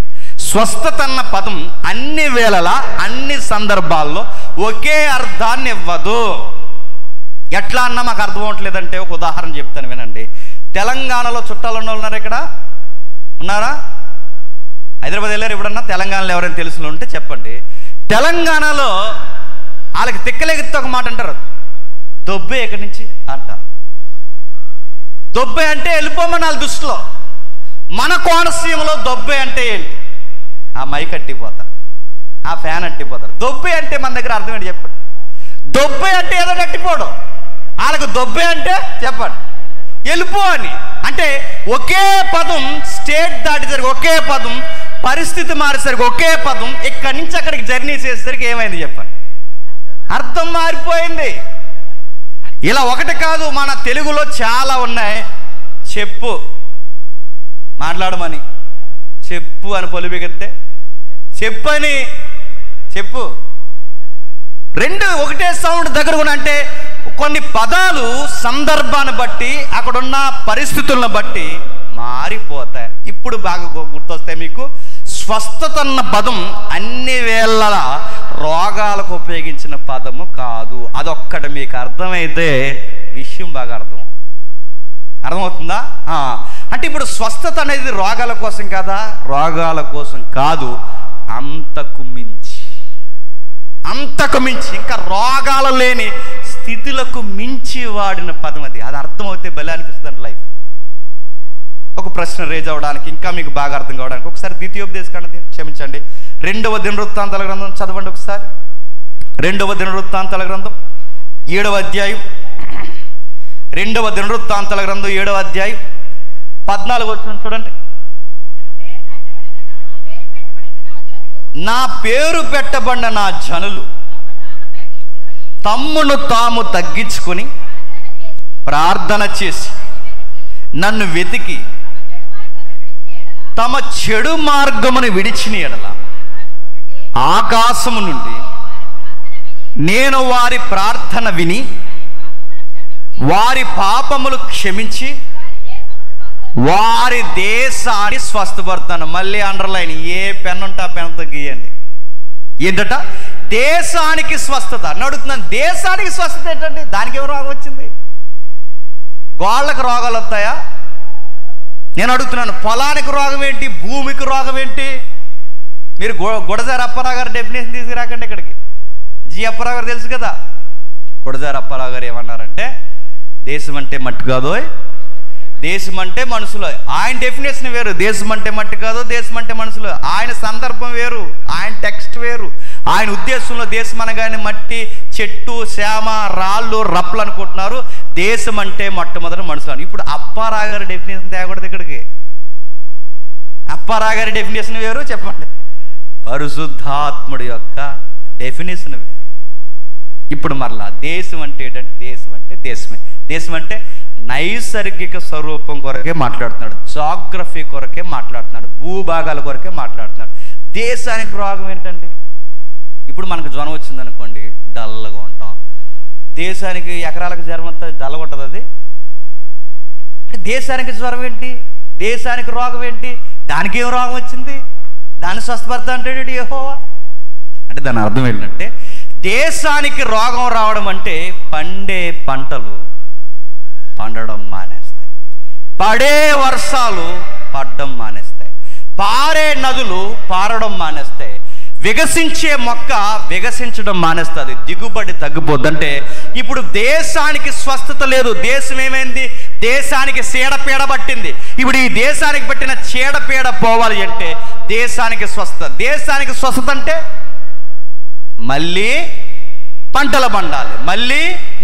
స్వస్థత అన్న పదం అన్ని వేళలా అన్ని సందర్భాల్లో ఒకే అర్థాన్ని ఇవ్వదు. ఎట్లా అన్నా మాకు అర్థం అవ్వట్లేదంటే ఒక ఉదాహరణ చెప్తాను వినండి. తెలంగాణలో చుట్టాలు ఉన్న వాళ్ళు ఉన్నారు, ఇక్కడ ఉన్నారా? హైదరాబాద్ వెళ్ళారు ఎప్పుడన్నా? తెలంగాణలో ఎవరైనా తెలుసులో ఉంటే చెప్పండి. తెలంగాణలో వాళ్ళకి తిక్కలేగితే ఒక మాట అంటారు, దొబ్బే ఎక్కడి నుంచి అంటారు. దొబ్బే అంటే వెళ్ళిపోమని వాళ్ళ దృష్టిలో. మన కోనసీమలో దొబ్బే అంటే ఏంటి? ఆ మైక్ అట్టిపోతారు, ఆ ఫ్యాన్ అట్టిపోతారు. దొబ్బే అంటే మన దగ్గర అర్థం ఏంటి చెప్పండి? దొబ్బే అంటే ఏదో అట్టిపోవడం. వాళ్ళకి దొబ్బే అంటే చెప్పండి వెళ్ళిపో అని. అంటే ఒకే పదం స్టేట్ దాటేసరికి ఒకే పదం, పరిస్థితి మారేసరికి ఒకే పదం, ఇక్కడి నుంచి అక్కడికి జర్నీ చేసేసరికి ఏమైంది చెప్పండి? అర్థం మారిపోయింది. ఇలా ఒకటి కాదు, మన తెలుగులో చాలా ఉన్నాయి. చెప్పు మాట్లాడమని, చెప్పు అని పొలిబెగితే చెప్పని, చెప్పు రెండు ఒకటే సౌండ్ దగ్గర కూడా. అంటే కొన్ని పదాలు సందర్భాన్ని బట్టి అక్కడున్న పరిస్థితులను బట్టి మారిపోతాయి. ఇప్పుడు బాగా గుర్తొస్తాయి మీకు. స్వస్థత అన్న పదం అన్ని వేళ రోగాలకు ఉపయోగించిన పదము కాదు. అదొక్కటి మీకు అర్థమైతే విషయం బాగా అర్థమవుతుందా? అంటే ఇప్పుడు స్వస్థత అనేది రోగాల కోసం కాదా? రోగాల కోసం కాదు, అంతకు మించి ఇంకా రోగాలు లేని స్థితులకు మించి వాడిన పదం అది. అది అర్థమవుతే భలే అనిపిస్తుంది లైఫ్. ఒక ప్రశ్న రేజ్ అవ్వడానికి, ఇంకా మీకు బాగా అర్థం కావడానికి ఒకసారి ద్వితీయోపదేశకాండ, క్షమించండి, 2వ దినవృత్తాంతాల గ్రంథం చదవండి ఒకసారి. 2వ దినవృత్తాంతాల గ్రంథం 7వ అధ్యాయం, 2వ దినవృత్తాంతాల గ్రంథం 7వ అధ్యాయం 14వ వచనం చూడండి. నా పేరు పెట్టబడిన నా జనులు తమ్మును తాము తగ్గించుకొని ప్రార్థన చేసి నన్ను వెతికి తమ చెడు మార్గమును విడిచిన ఎడల ఆకాశము నుండి నేను వారి ప్రార్థన విని వారి పాపములు క్షమించి వారి దేశాన్ని స్వస్థపడతాను. మళ్ళీ అండర్లైన్, ఏ పెన్ ఉంటే ఆ పెన్తో గీయండి. ఏంటట? దేశానికి స్వస్థత అని అడుగుతున్నాను. దేశానికి స్వస్థత ఏంటండి? దానికి ఏం రోగం వచ్చింది? గోళ్ళకు రోగాలు వస్తాయా? నేను అడుగుతున్నాను, పొలానికి రోగం ఏంటి? భూమికి రోగం ఏంటి? మీరు గుడజారి అప్పారావు గారు డెఫినేషన్ తీసుకురాకండి ఇక్కడికి. జి అప్పారావు గారు తెలుసు కదా. గుడజారి అప్పారావు గారు ఏమన్నారంటే, దేశం అంటే మట్టి కాదో, దేశం అంటే మనుషులు. ఆయన డెఫినేషన్ వేరు. దేశం అంటే మట్టి కాదు, దేశం అంటే మనుషులు. ఆయన సందర్భం వేరు, ఆయన టెక్స్ట్ వేరు. ఆయన ఉద్దేశంలో దేశం అనగానే మట్టి, చెట్టు, శ్యామ, రాళ్ళు, రప్పలు అనుకుంటున్నారు. దేశం అంటే మొట్టమొదటి మనుషులు. ఇప్పుడు అప్పారావు గారి డెఫినేషన్ తేకూడదు ఇక్కడికి. అప్పారావు గారి డెఫినేషన్ వేరు, చెప్పండి. పరిశుద్ధాత్ముడి యొక్క డెఫినేషన్ వేరు. ఇప్పుడు మరలా దేశం అంటే ఏంటంటే, దేశం అంటే దేశమే. దేశం అంటే నైసర్గిక స్వరూపం కొరకే మాట్లాడుతున్నాడు, జాగ్రఫీ కొరకే మాట్లాడుతున్నాడు, భూభాగాల కొరకే మాట్లాడుతున్నాడు. దేశానికి రోగం ఏంటండి? ఇప్పుడు మనకు జ్వరం వచ్చింది అనుకోండి, డల్గా ఉంటాం. దేశానికి ఎకరాలకు జ్వరం వస్తే డల్గా ఉంటుంది. అది దేశానికి జ్వరం ఏంటి? దేశానికి రోగం ఏంటి? దానికి ఏం రోగం వచ్చింది? దాన్ని స్వస్థపడతా అంటాడు యెహోవా. అంటే దాని అర్థం ఏంటంటే, దేశానికి రోగం రావడం అంటే పండే పంటలు పండడం మానేస్తాయి, పడే వర్షాలు పడడం మానేస్తాయి, పారే నదులు పారడం మానేస్తాయి, వికసించే మొక్క వికసించడం మానేస్తుంది, దిగుబడి తగ్గిపోద్ది. అంటే ఇప్పుడు దేశానికి స్వస్థత లేదు. దేశం ఏమైంది? దేశానికి చీడపీడ పట్టింది. ఇప్పుడు ఈ దేశానికి పట్టిన చీడపీడ పోవాలి అంటే దేశానికి స్వస్థత. దేశానికి స్వస్థత అంటే మళ్ళీ పంటలు పండాలి, మళ్ళీ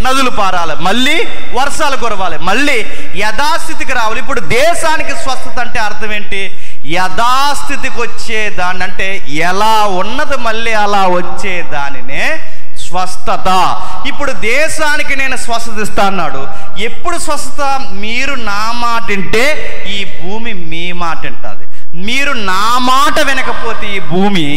నదులు పారాలి, మళ్ళీ వర్షాలు కురవాలి, మళ్ళీ యథాస్థితికి రావాలి. ఇప్పుడు దేశానికి స్వస్థత అంటే అర్థం ఏంటి? యథాస్థితికి వచ్చేదాన్ని, అంటే ఎలా ఉన్నది మళ్ళీ అలా వచ్చేదానినే స్వస్థత. ఇప్పుడు దేశానికి నేను స్వస్థత ఇస్తా అన్నాడు. ఎప్పుడు స్వస్థత? మీరు నా మాట వింటే ఈ భూమి మీ మాట వింటుంది. మీరు నా మాట వినకపోతే ఈ భూమి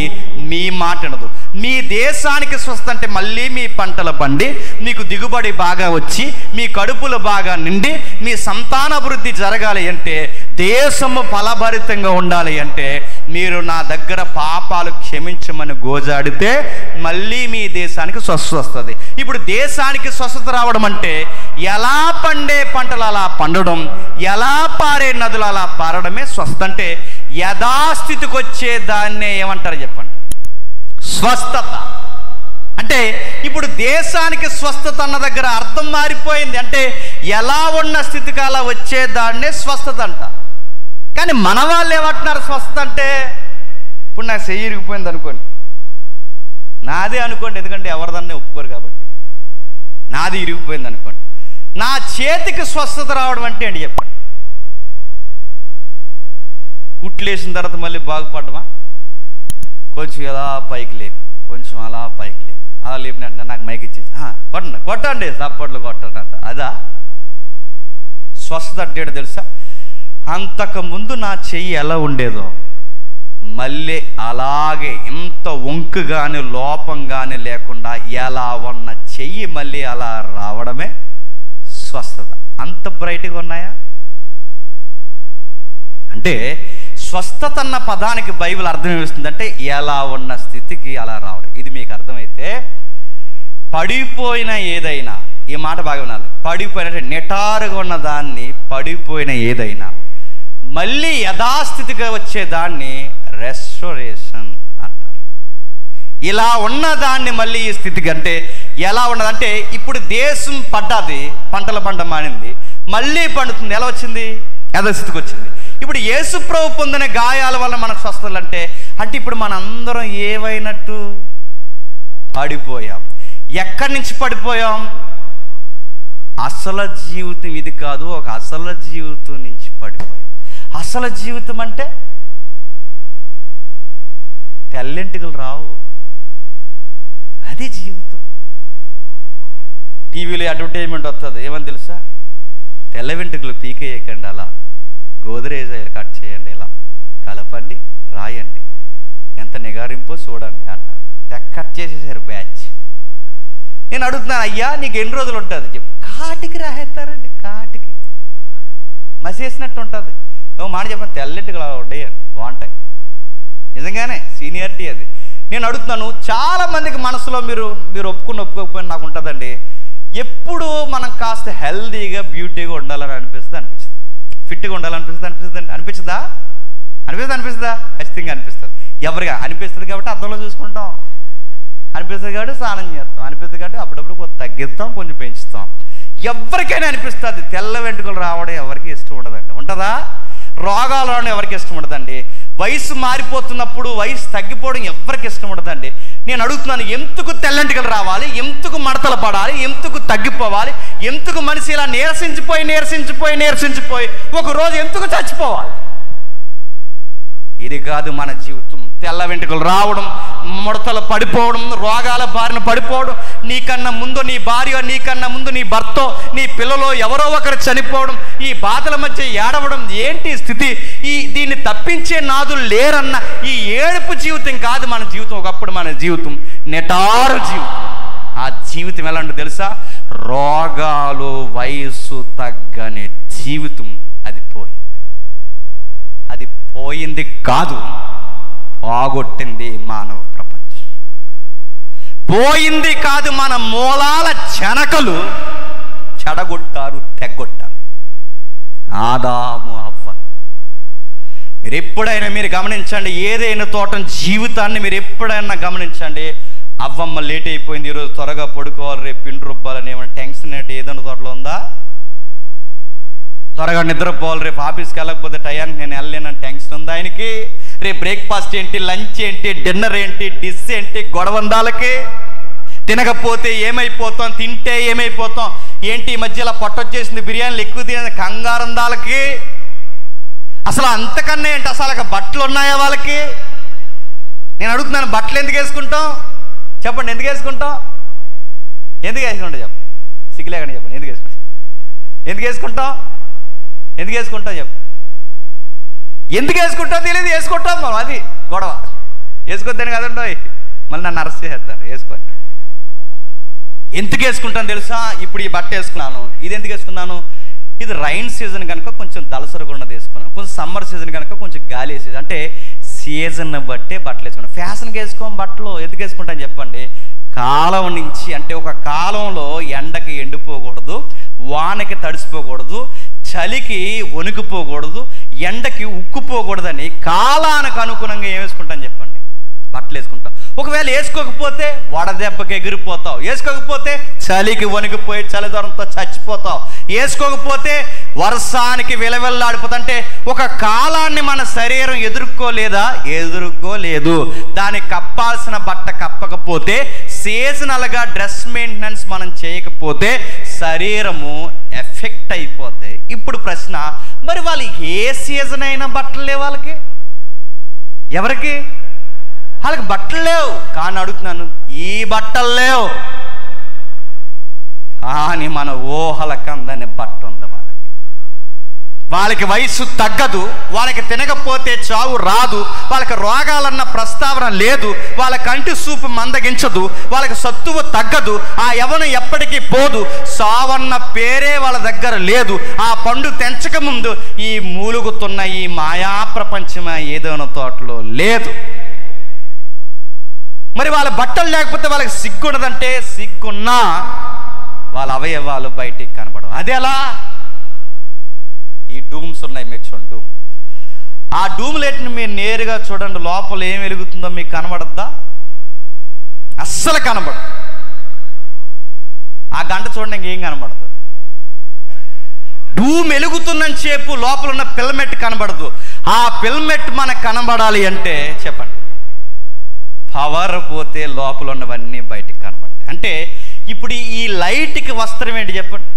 మీ మాట వినదు. మీ దేశానికి స్వస్థత అంటే మళ్ళీ మీ పంటలు పండి, మీకు దిగుబడి బాగా వచ్చి, మీ కడుపులు బాగా నిండి, మీ సంతానాభివృద్ధి జరగాలి అంటే, దేశము ఫలభరితంగా ఉండాలి అంటే, మీరు నా దగ్గర పాపాలు క్షమించమని గోజాడితే మళ్ళీ మీ దేశానికి స్వస్థత వస్తుంది. ఇప్పుడు దేశానికి స్వస్థత రావడం అంటే ఎలా పండే పంటలు అలా పండడం, ఎలా పారే నదులు అలా పారడమే స్వస్థత. అంటే యథాస్థితికి వచ్చే దాన్నే ఏమంటారు చెప్పండి? స్వస్థత. అంటే ఇప్పుడు దేశానికి స్వస్థత అన్న దగ్గర అర్థం మారిపోయింది. అంటే ఎలా ఉన్న స్థితికి అలా వచ్చేదాన్నే స్వస్థత అంట. కానీ మన వాళ్ళు ఏమంటున్నారు స్వస్థత అంటే? ఇప్పుడు నాకు చెయ్యి ఇరిగిపోయింది అనుకోండి, నాదే అనుకోండి, ఎందుకంటే ఎవరిదన్నా ఒప్పుకోరు కాబట్టి, నాది ఇరిగిపోయింది అనుకోండి, నా చేతికి స్వస్థత రావడం అంటే ఏంటి చెప్పండి? కుట్లేసిన తర్వాత మళ్ళీ బాగుపడమా? కొంచెం ఎలా పైకి లేపి, కొంచెం అలా పైకి లేపి, అలా లేపిన నాకు మైక్ ఇచ్చేసి కొట్టండి సప్పట్లు కొట్టండి అంట. అదా స్వస్థత అంటే? తెలుసా, అంతకుముందు నా చెయ్యి ఎలా ఉండేదో మళ్ళీ అలాగే ఇంత వంకు కానీ లోపం కానీ లేకుండా ఎలా ఉన్న చెయ్యి మళ్ళీ అలా రావడమే స్వస్థత. అంత బ్రైట్గా ఉన్నాయా? అంటే స్వస్థత అన్న పదానికి బైబిల్ అర్థం ఏమిస్తుందంటే ఎలా ఉన్న స్థితికి అలా రావడం. ఇది మీకు అర్థమైతే పడిపోయిన ఏదైనా, ఈ మాట బాగా వినాలి, పడిపోయిన నిటారుగా ఉన్న దాన్ని, పడిపోయిన ఏదైనా మళ్ళీ యథాస్థితిగా వచ్చేదాన్ని రెస్టోరేషన్ అంటారు. ఇలా ఉన్నదాన్ని మళ్ళీ ఈ స్థితికి, అంటే ఎలా ఉన్నదంటే ఇప్పుడు దేశం పడ్డది, పంటలు పంట మానింది, మళ్ళీ పండుతుంది. ఎలా వచ్చింది? యథాస్థితికి వచ్చింది. ఇప్పుడు యేసుప్రభు పొందిన గాయాల వల్ల మనకు స్వస్థతలు అంటే ఇప్పుడు మనందరం ఏవైనట్టు పడిపోయాం. ఎక్కడి నుంచి పడిపోయాం? అసలు జీవితం ఇది కాదు, ఒక అసలు జీవితం నుంచి పడిపోయాం. అసలు జీవితం అంటే తెల్లెంటికలు రావు. అది జీవితం. టీవీలో అడ్వర్టైజ్మెంట్ వస్తుంది, ఏమని తెలుసా? తెల్ల వెంట్రుకలు పీకేయకండి, అలా గోదరేజ్ కట్ చేయండి, ఇలా కలపండి, రాయండి, ఎంత నిగారింపో చూడండి అన్నారు. కట్ చేసేసారు బ్యాచ్. నేను అడుగుతున్నాను, అయ్యా నీకు ఎన్ని రోజులు ఉంటుంది చెప్పు. కాటికి రాసేస్తారండి, కాటికి మసేసినట్టు ఉంటుంది. నువ్వు మాట చెప్పండి, తెల్లెంటుకలు అలా ఉండేయండి, బాగుంటాయి. నిజంగానే సీనియారిటీ అది. నేను అడుగుతున్నాను, చాలామందికి మనసులో మీరు ఒప్పుకోకపోయినా నాకు ఉంటుందండి, ఎప్పుడు మనం కాస్త హెల్దీగా బ్యూటీగా ఉండాలని అనిపిస్తుంది, ఫిట్గా ఉండాలనిపిస్తుంది, అనిపించదా? ఖచ్చితంగా అనిపిస్తుంది. ఎవరిగా అనిపిస్తుంది కాబట్టి అద్దంలో చూసుకుంటాం, అనిపిస్తుంది కాబట్టి స్నానం చేస్తాం, అనిపిస్తుంది కాబట్టి అప్పుడప్పుడు కొంచెం తగ్గిస్తాం, కొంచెం పెంచుతాం. ఎవరికైనా అనిపిస్తుంది. తెల్ల వెంట్రుకలు రావడం ఎవరికి ఇష్టం ఉండదండి. ఉంటుందా? రోగాలు రావడం ఎవరికి ఇష్టం ఉండదండి. వయసు మారిపోతున్నప్పుడు వయసు తగ్గిపోవడం ఎవరికి ఇష్టం ఉండదండి. నేను అడుగుతున్నాను, ఎందుకు తెల్లంటికలు రావాలి? ఎందుకు మడతలు పడాలి? ఎందుకు తగ్గిపోవాలి? ఎందుకు మనిషి ఇలా నీరసించిపోయి ఒకరోజు ఎందుకు చచ్చిపోవాలి? ఇది కాదు మన జీవితం. తెల్ల వెంట్రుకలు రావడం, ముడతలు పడిపోవడం, రోగాల బారిన పడిపోవడం, నీకన్నా ముందు నీ భార్య, నీకన్నా ముందు నీ భర్త, నీ పిల్లలో ఎవరో ఒకరు చనిపోవడం, ఈ బాధల మధ్య ఏడవడం, ఏంటి స్థితి? దీన్ని తప్పించే నాదులు లేరన్న ఈ ఏడుపు జీవితం కాదు మన జీవితం. ఒకప్పుడు మన జీవితం నిటారు జీవితం. ఆ జీవితం ఎలా అంటే తెలుసా? రోగాలు, వయస్సు తగ్గని జీవితం. అది పోయింది కాదు, పోగొట్టింది మానవ ప్రపంచం. పోయింది కాదు, మన మూలాల జనకలు చెడగొట్టారు, తెగొట్టారు. ఆదాము, అవ్వ. మీరు ఎప్పుడైనా గమనించండి, ఏదైనా తోటం జీవితాన్ని మీరు ఎప్పుడైనా గమనించండి. అవ్వమ్మ లేట్ అయిపోయింది, ఈరోజు త్వరగా పడుకోవాలి, రేపు పిండి రుబ్బాలని ఏమైనా టెన్షన్ ఏంటి ఏదైనా తోటలో ఉందా? త్వరగా నిద్రపోవాలి, రేపు ఆఫీస్కి వెళ్ళకపోతే టయానికి నేను వెళ్ళలేనని టెన్షన్ ఉందా ఆయనకి? రేపు బ్రేక్ఫాస్ట్ ఏంటి, లంచ్ ఏంటి, డిన్నర్ ఏంటి, డిష్ ఏంటి, గొడవందాలకి? తినకపోతే ఏమైపోతాం, తింటే ఏమైపోతాం, ఏంటి ఈ మధ్యలో పొట్టొచ్చేసింది, బిర్యానీలు ఎక్కువ తినే కంగారందాలకి? అసలు అంతకన్నా ఏంటి, అసలు బట్టలు ఉన్నాయా వాళ్ళకి? నేను అడుగుతున్నాను, బట్టలు ఎందుకు వేసుకుంటాం చెప్పండి? ఎందుకు వేసుకుంటాం చెప్పండి, సిగ్గులేకండి చెప్పండి. ఎందుకు వేసుకుంటాం చెప్పు. ఎందుకు వేసుకుంటాం తెలియదు, వేసుకుంటాం మనం, అది గొడవ. వేసుకోద్దని కదండో, మళ్ళీ నన్ను అరెస్ట్ చేస్తారు. వేసుకోండి. ఎందుకు వేసుకుంటాను తెలుసా? ఇప్పుడు ఈ బట్ట వేసుకున్నాను, ఇది ఎందుకు వేసుకున్నాను? ఇది రైన్ సీజన్ కనుక కొంచెం దళసరగున్నది వేసుకున్నాను, కొంచెం సమ్మర్ సీజన్ కనుక కొంచెం గాలి వేసేది, అంటే సీజన్ బట్టే బట్టలు వేసుకున్నాను. ఫ్యాషన్కి వేసుకోం బట్టలు. ఎందుకు వేసుకుంటాను చెప్పండి? కాలం నుంచి, అంటే ఒక కాలంలో ఎండకి ఎండిపోకూడదు, వానకి తడిసిపోకూడదు, చలికి వణికిపోకూడదు, ఎండకి ఉక్కుపోకూడదని కాలానికి అనుగుణంగా ఏం వేసుకుంటాను చెప్పండి? బట్టలు వేసుకుంటాం. ఒకవేళ వేసుకోకపోతే వడదెబ్బకి ఎగిరిపోతావు, వేసుకోకపోతే చలికి వణికిపోయి చలిదూరంతో చచ్చిపోతావు, వేసుకోకపోతే వర్షానికి విలవిల్లాడిపోతా. అంటే ఒక కాలాన్ని మన శరీరం ఎదుర్కోలేదు. దానికి కప్పాల్సిన బట్ట కప్పకపోతే, సీజనల్గా డ్రెస్ మెయింటెనెన్స్ మనం చేయకపోతే శరీరము ఎఫెక్ట్ అయిపోతాయి. ఇప్పుడు ప్రశ్న, మరి వాళ్ళు ఏ సీజన్ అయినా బట్టలు లేవు వాళ్ళకి? ఎవరికి? వాళ్ళకి బట్టలు లేవు. కానీ అడుగుతున్నాను, ఈ బట్టలు లేవు, కానీ మన ఊహలకు అందని బట్ట ఉంది వాళ్ళకి వయసు తగ్గదు, వాళ్ళకి తినకపోతే చావు రాదు, వాళ్ళకి రోగాలన్న ప్రస్తావన లేదు, వాళ్ళ కంటి చూపు మందగించదు, వాళ్ళకి సత్తువ తగ్గదు, ఆ యవ్వనం ఎప్పటికీ పోదు, సావన్న పేరే వాళ్ళ దగ్గర లేదు. ఆ పండు తెంచక ముందు ఈ మూలుగుతున్న ఈ మాయా ప్రపంచమే ఏదైనా తోటలో లేదు. మరి వాళ్ళ బట్టలు లేకపోతే వాళ్ళకి సిగ్గున్నదంటే, సిగ్గున్నా వాళ్ళ అవయవాలు బయటికి కనబడవు. అది ఎలా? ఈ డూమ్స్ ఉన్నాయి, మీరు చూడండి డూమ్. ఆ డూమ్ లైట్ని మీరు నేరుగా చూడండి, లోపల ఏం వెలుగుతుందో మీకు కనబడద్దా? అస్సలు కనబడదు. ఆ గంట చూడండి, ఇంకేం కనబడదు. డూమ్ వెలుగుతుందని చెప్పు లోపల ఉన్న పిల్మెట్ కనబడదు. ఆ పిల్మెట్ మనకు కనబడాలి అంటే చెప్పండి, పవర్ పోతే లోపల ఉన్నవన్నీ బయటికి కనబడతాయి. అంటే ఇప్పుడు ఈ లైట్కి వస్త్రం ఏంటి చెప్పండి?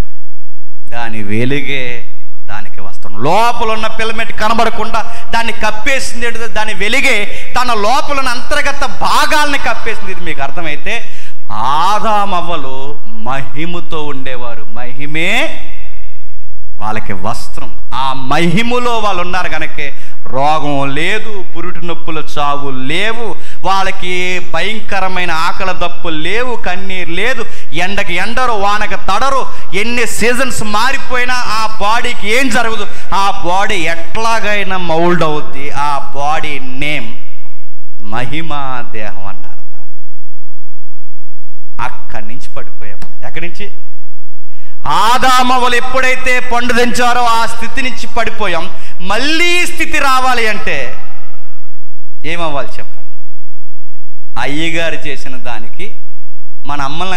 దాని వెలుగే దానికి వస్త్రం. లోపల ఉన్న ఫిలమెంట్ కనబడకుండా దాన్ని కప్పేసింది. దాని వెలిగే తన లోపల ఉన్న అంతర్గత భాగాల్ని కప్పేసింది. ఇది మీకు అర్థమైతే ఆదామవ్వలు మహిమతో ఉండేవారు. మహిమే వాళ్ళకి వస్త్రం. ఆ మహిమలో వాళ్ళు ఉన్నారు కనుకే రోగం లేదు, పురుటి నొప్పుల చావు లేవు, వాళ్ళకి భయంకరమైన ఆకలి దప్పులు లేవు, కన్నీరు లేదు, ఎండకి ఎండరు, వానకి తడరు. ఎన్ని సీజన్స్ మారిపోయినా ఆ బాడీకి ఏం జరగదు. ఆ బాడీ ఎట్లాగైనా మౌల్డ్ అవుద్ది. ఆ బాడీ నేమ్ మహిమా దేహం అన్నారు. అక్కడి నుంచి పడిపోయాము. ఎక్కడి నుంచి? ఆదామవ్వలు ఎప్పుడైతే పండు తెంచారో ఆ స్థితి నుంచి పడిపోయాం. మళ్ళీ స్థితి రావాలి అంటే ఏమవ్వాలి చెప్పండి? అయ్యగారు చేసిన దానికి, మన అమ్మల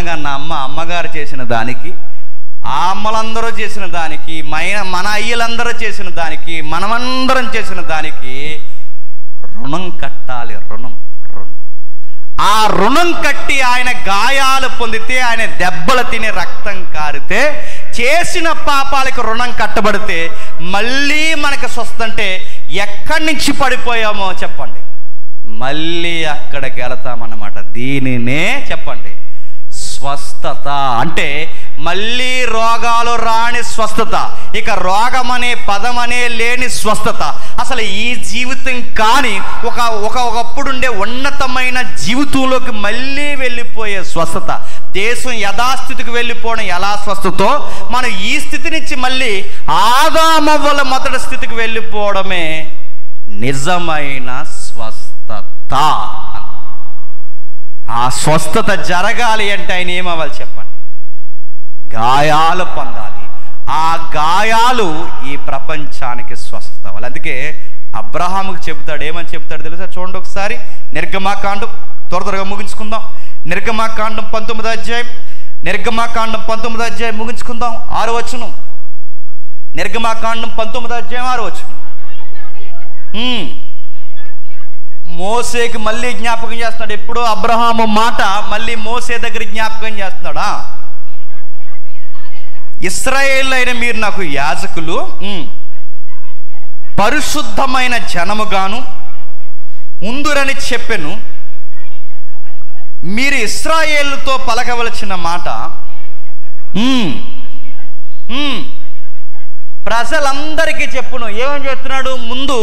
అమ్మగారు చేసిన దానికి, ఆ అమ్మలందరూ చేసిన దానికి, మన అయ్యలందరూ చేసిన దానికి, మనమందరం చేసిన దానికి రుణం కట్టాలి. రుణం. ఆ రుణం కట్టి ఆయన గాయాలు పొందితే, ఆయన దెబ్బలు తిని రక్తం కారితే, చేసిన పాపాలకు రుణం కట్టబడితే మళ్ళీ మనకు స్వస్థ. అంటే ఎక్కడి నుంచి పడిపోయామో చెప్పండి, మళ్ళీ అక్కడికి వెళతామన్నమాట. దీనినే చెప్పండి స్వస్థత అంటే. మళ్ళీ రోగాలు రాని స్వస్థత, ఇక రోగమనే పదమనే లేని స్వస్థత. అసలు ఈ జీవితం కానీ ఒకప్పుడుండే ఉన్నతమైన జీవితంలోకి మళ్ళీ వెళ్ళిపోయే స్వస్థత. దేశం యథాస్థితికి వెళ్ళిపోవడం ఎలా స్వస్థతో, మనం ఈ స్థితి నుంచి మళ్ళీ ఆదామవ్వల మొదటి స్థితికి వెళ్ళిపోవడమే నిజమైన స్వస్థత. ఆ స్వస్థత జరగాలి అంటే ఆయన ఏమవ్వాలి చెప్పండి? గాయాలు పొందాలి. ఆ గాయాలు ఈ ప్రపంచానికి స్వస్థత అవ్వాలి. అందుకే అబ్రహాముకి చెప్తాడు. ఏమని చెప్తాడు తెలుసా? చూడండి ఒకసారి. నిర్గమాకాండం త్వరగా ముగించుకుందాం. నిర్గమాకాండం 19వ అధ్యాయం. నిర్గమాకాండం 19వ అధ్యాయం ముగించుకుందాం. 6వ వచనం. నిర్గమాకాండం 19వ అధ్యాయం 6వ వచనం. మోసేకి మళ్ళీ జ్ఞాపకం చేస్తున్నాడు. ఎప్పుడో అబ్రహాము మాట మళ్ళీ మోసే దగ్గర జ్ఞాపకం చేస్తున్నాడా? ఇశ్రాయేలు అయిన మీరు నాకు యాజకులు, పరిశుద్ధమైన జనముగాను ఉందురని చెప్పెను. మీరు ఇశ్రాయేలుతో పలకవలసిన మాట ప్రజలందరికీ చెప్పును. ఏమని చెప్తున్నాడు? ముందు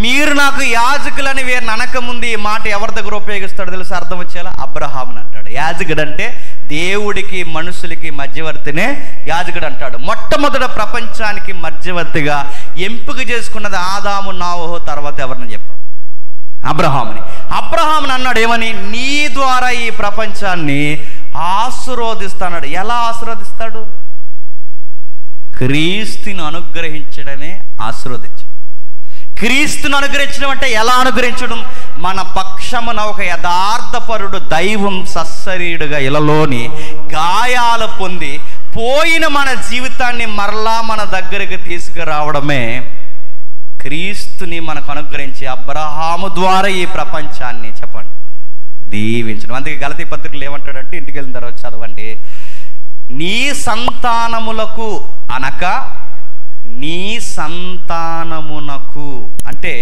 మీరు నాకు యాజకులని వీరిని అనకముందు ఈ మాట ఎవరి దగ్గర ఉపయోగిస్తాడు తెలుసు? అర్థం వచ్చేలా అబ్రహాముని అంటాడు. యాజకుడు అంటే దేవుడికి మనుషులకి మధ్యవర్తినే యాజకుడు అంటాడు. మొట్టమొదట ప్రపంచానికి మధ్యవర్తిగా ఎంపిక చేసుకున్నది ఆదాము, నావోహు. తర్వాత ఎవరిని చెప్పాడు? అబ్రహాముని. అబ్రహాముని అన్నాడు ఏమని? నీ ద్వారా ఈ ప్రపంచాన్ని ఆశీర్వదిస్తాడు. ఎలా ఆశీర్వదిస్తాడు? క్రీస్తుని అనుగ్రహించడమే ఆశీర్వదించడం. క్రీస్తుని అనుగ్రహించడం అంటే ఎలా అనుగ్రహించడం? మన పక్షమున ఒక యథార్థపరుడు దైవం సశరీరుడుగా ఇలలోని గాయాలు పొంది పోయిన మన జీవితాన్ని మరలా మన దగ్గరికి తీసుకురావడమే క్రీస్తుని మనకు అనుగ్రహించి అబ్రహాము ద్వారా ఈ ప్రపంచాన్ని చెప్పండి దీవించడం. అందుకే గలతీ పత్రికలు ఏమంటాడంటే, ఇంటికి వెళ్ళిన తర్వాత చదవండి. నీ సంతానములకు అనక నీ సంతానమునకు అంటే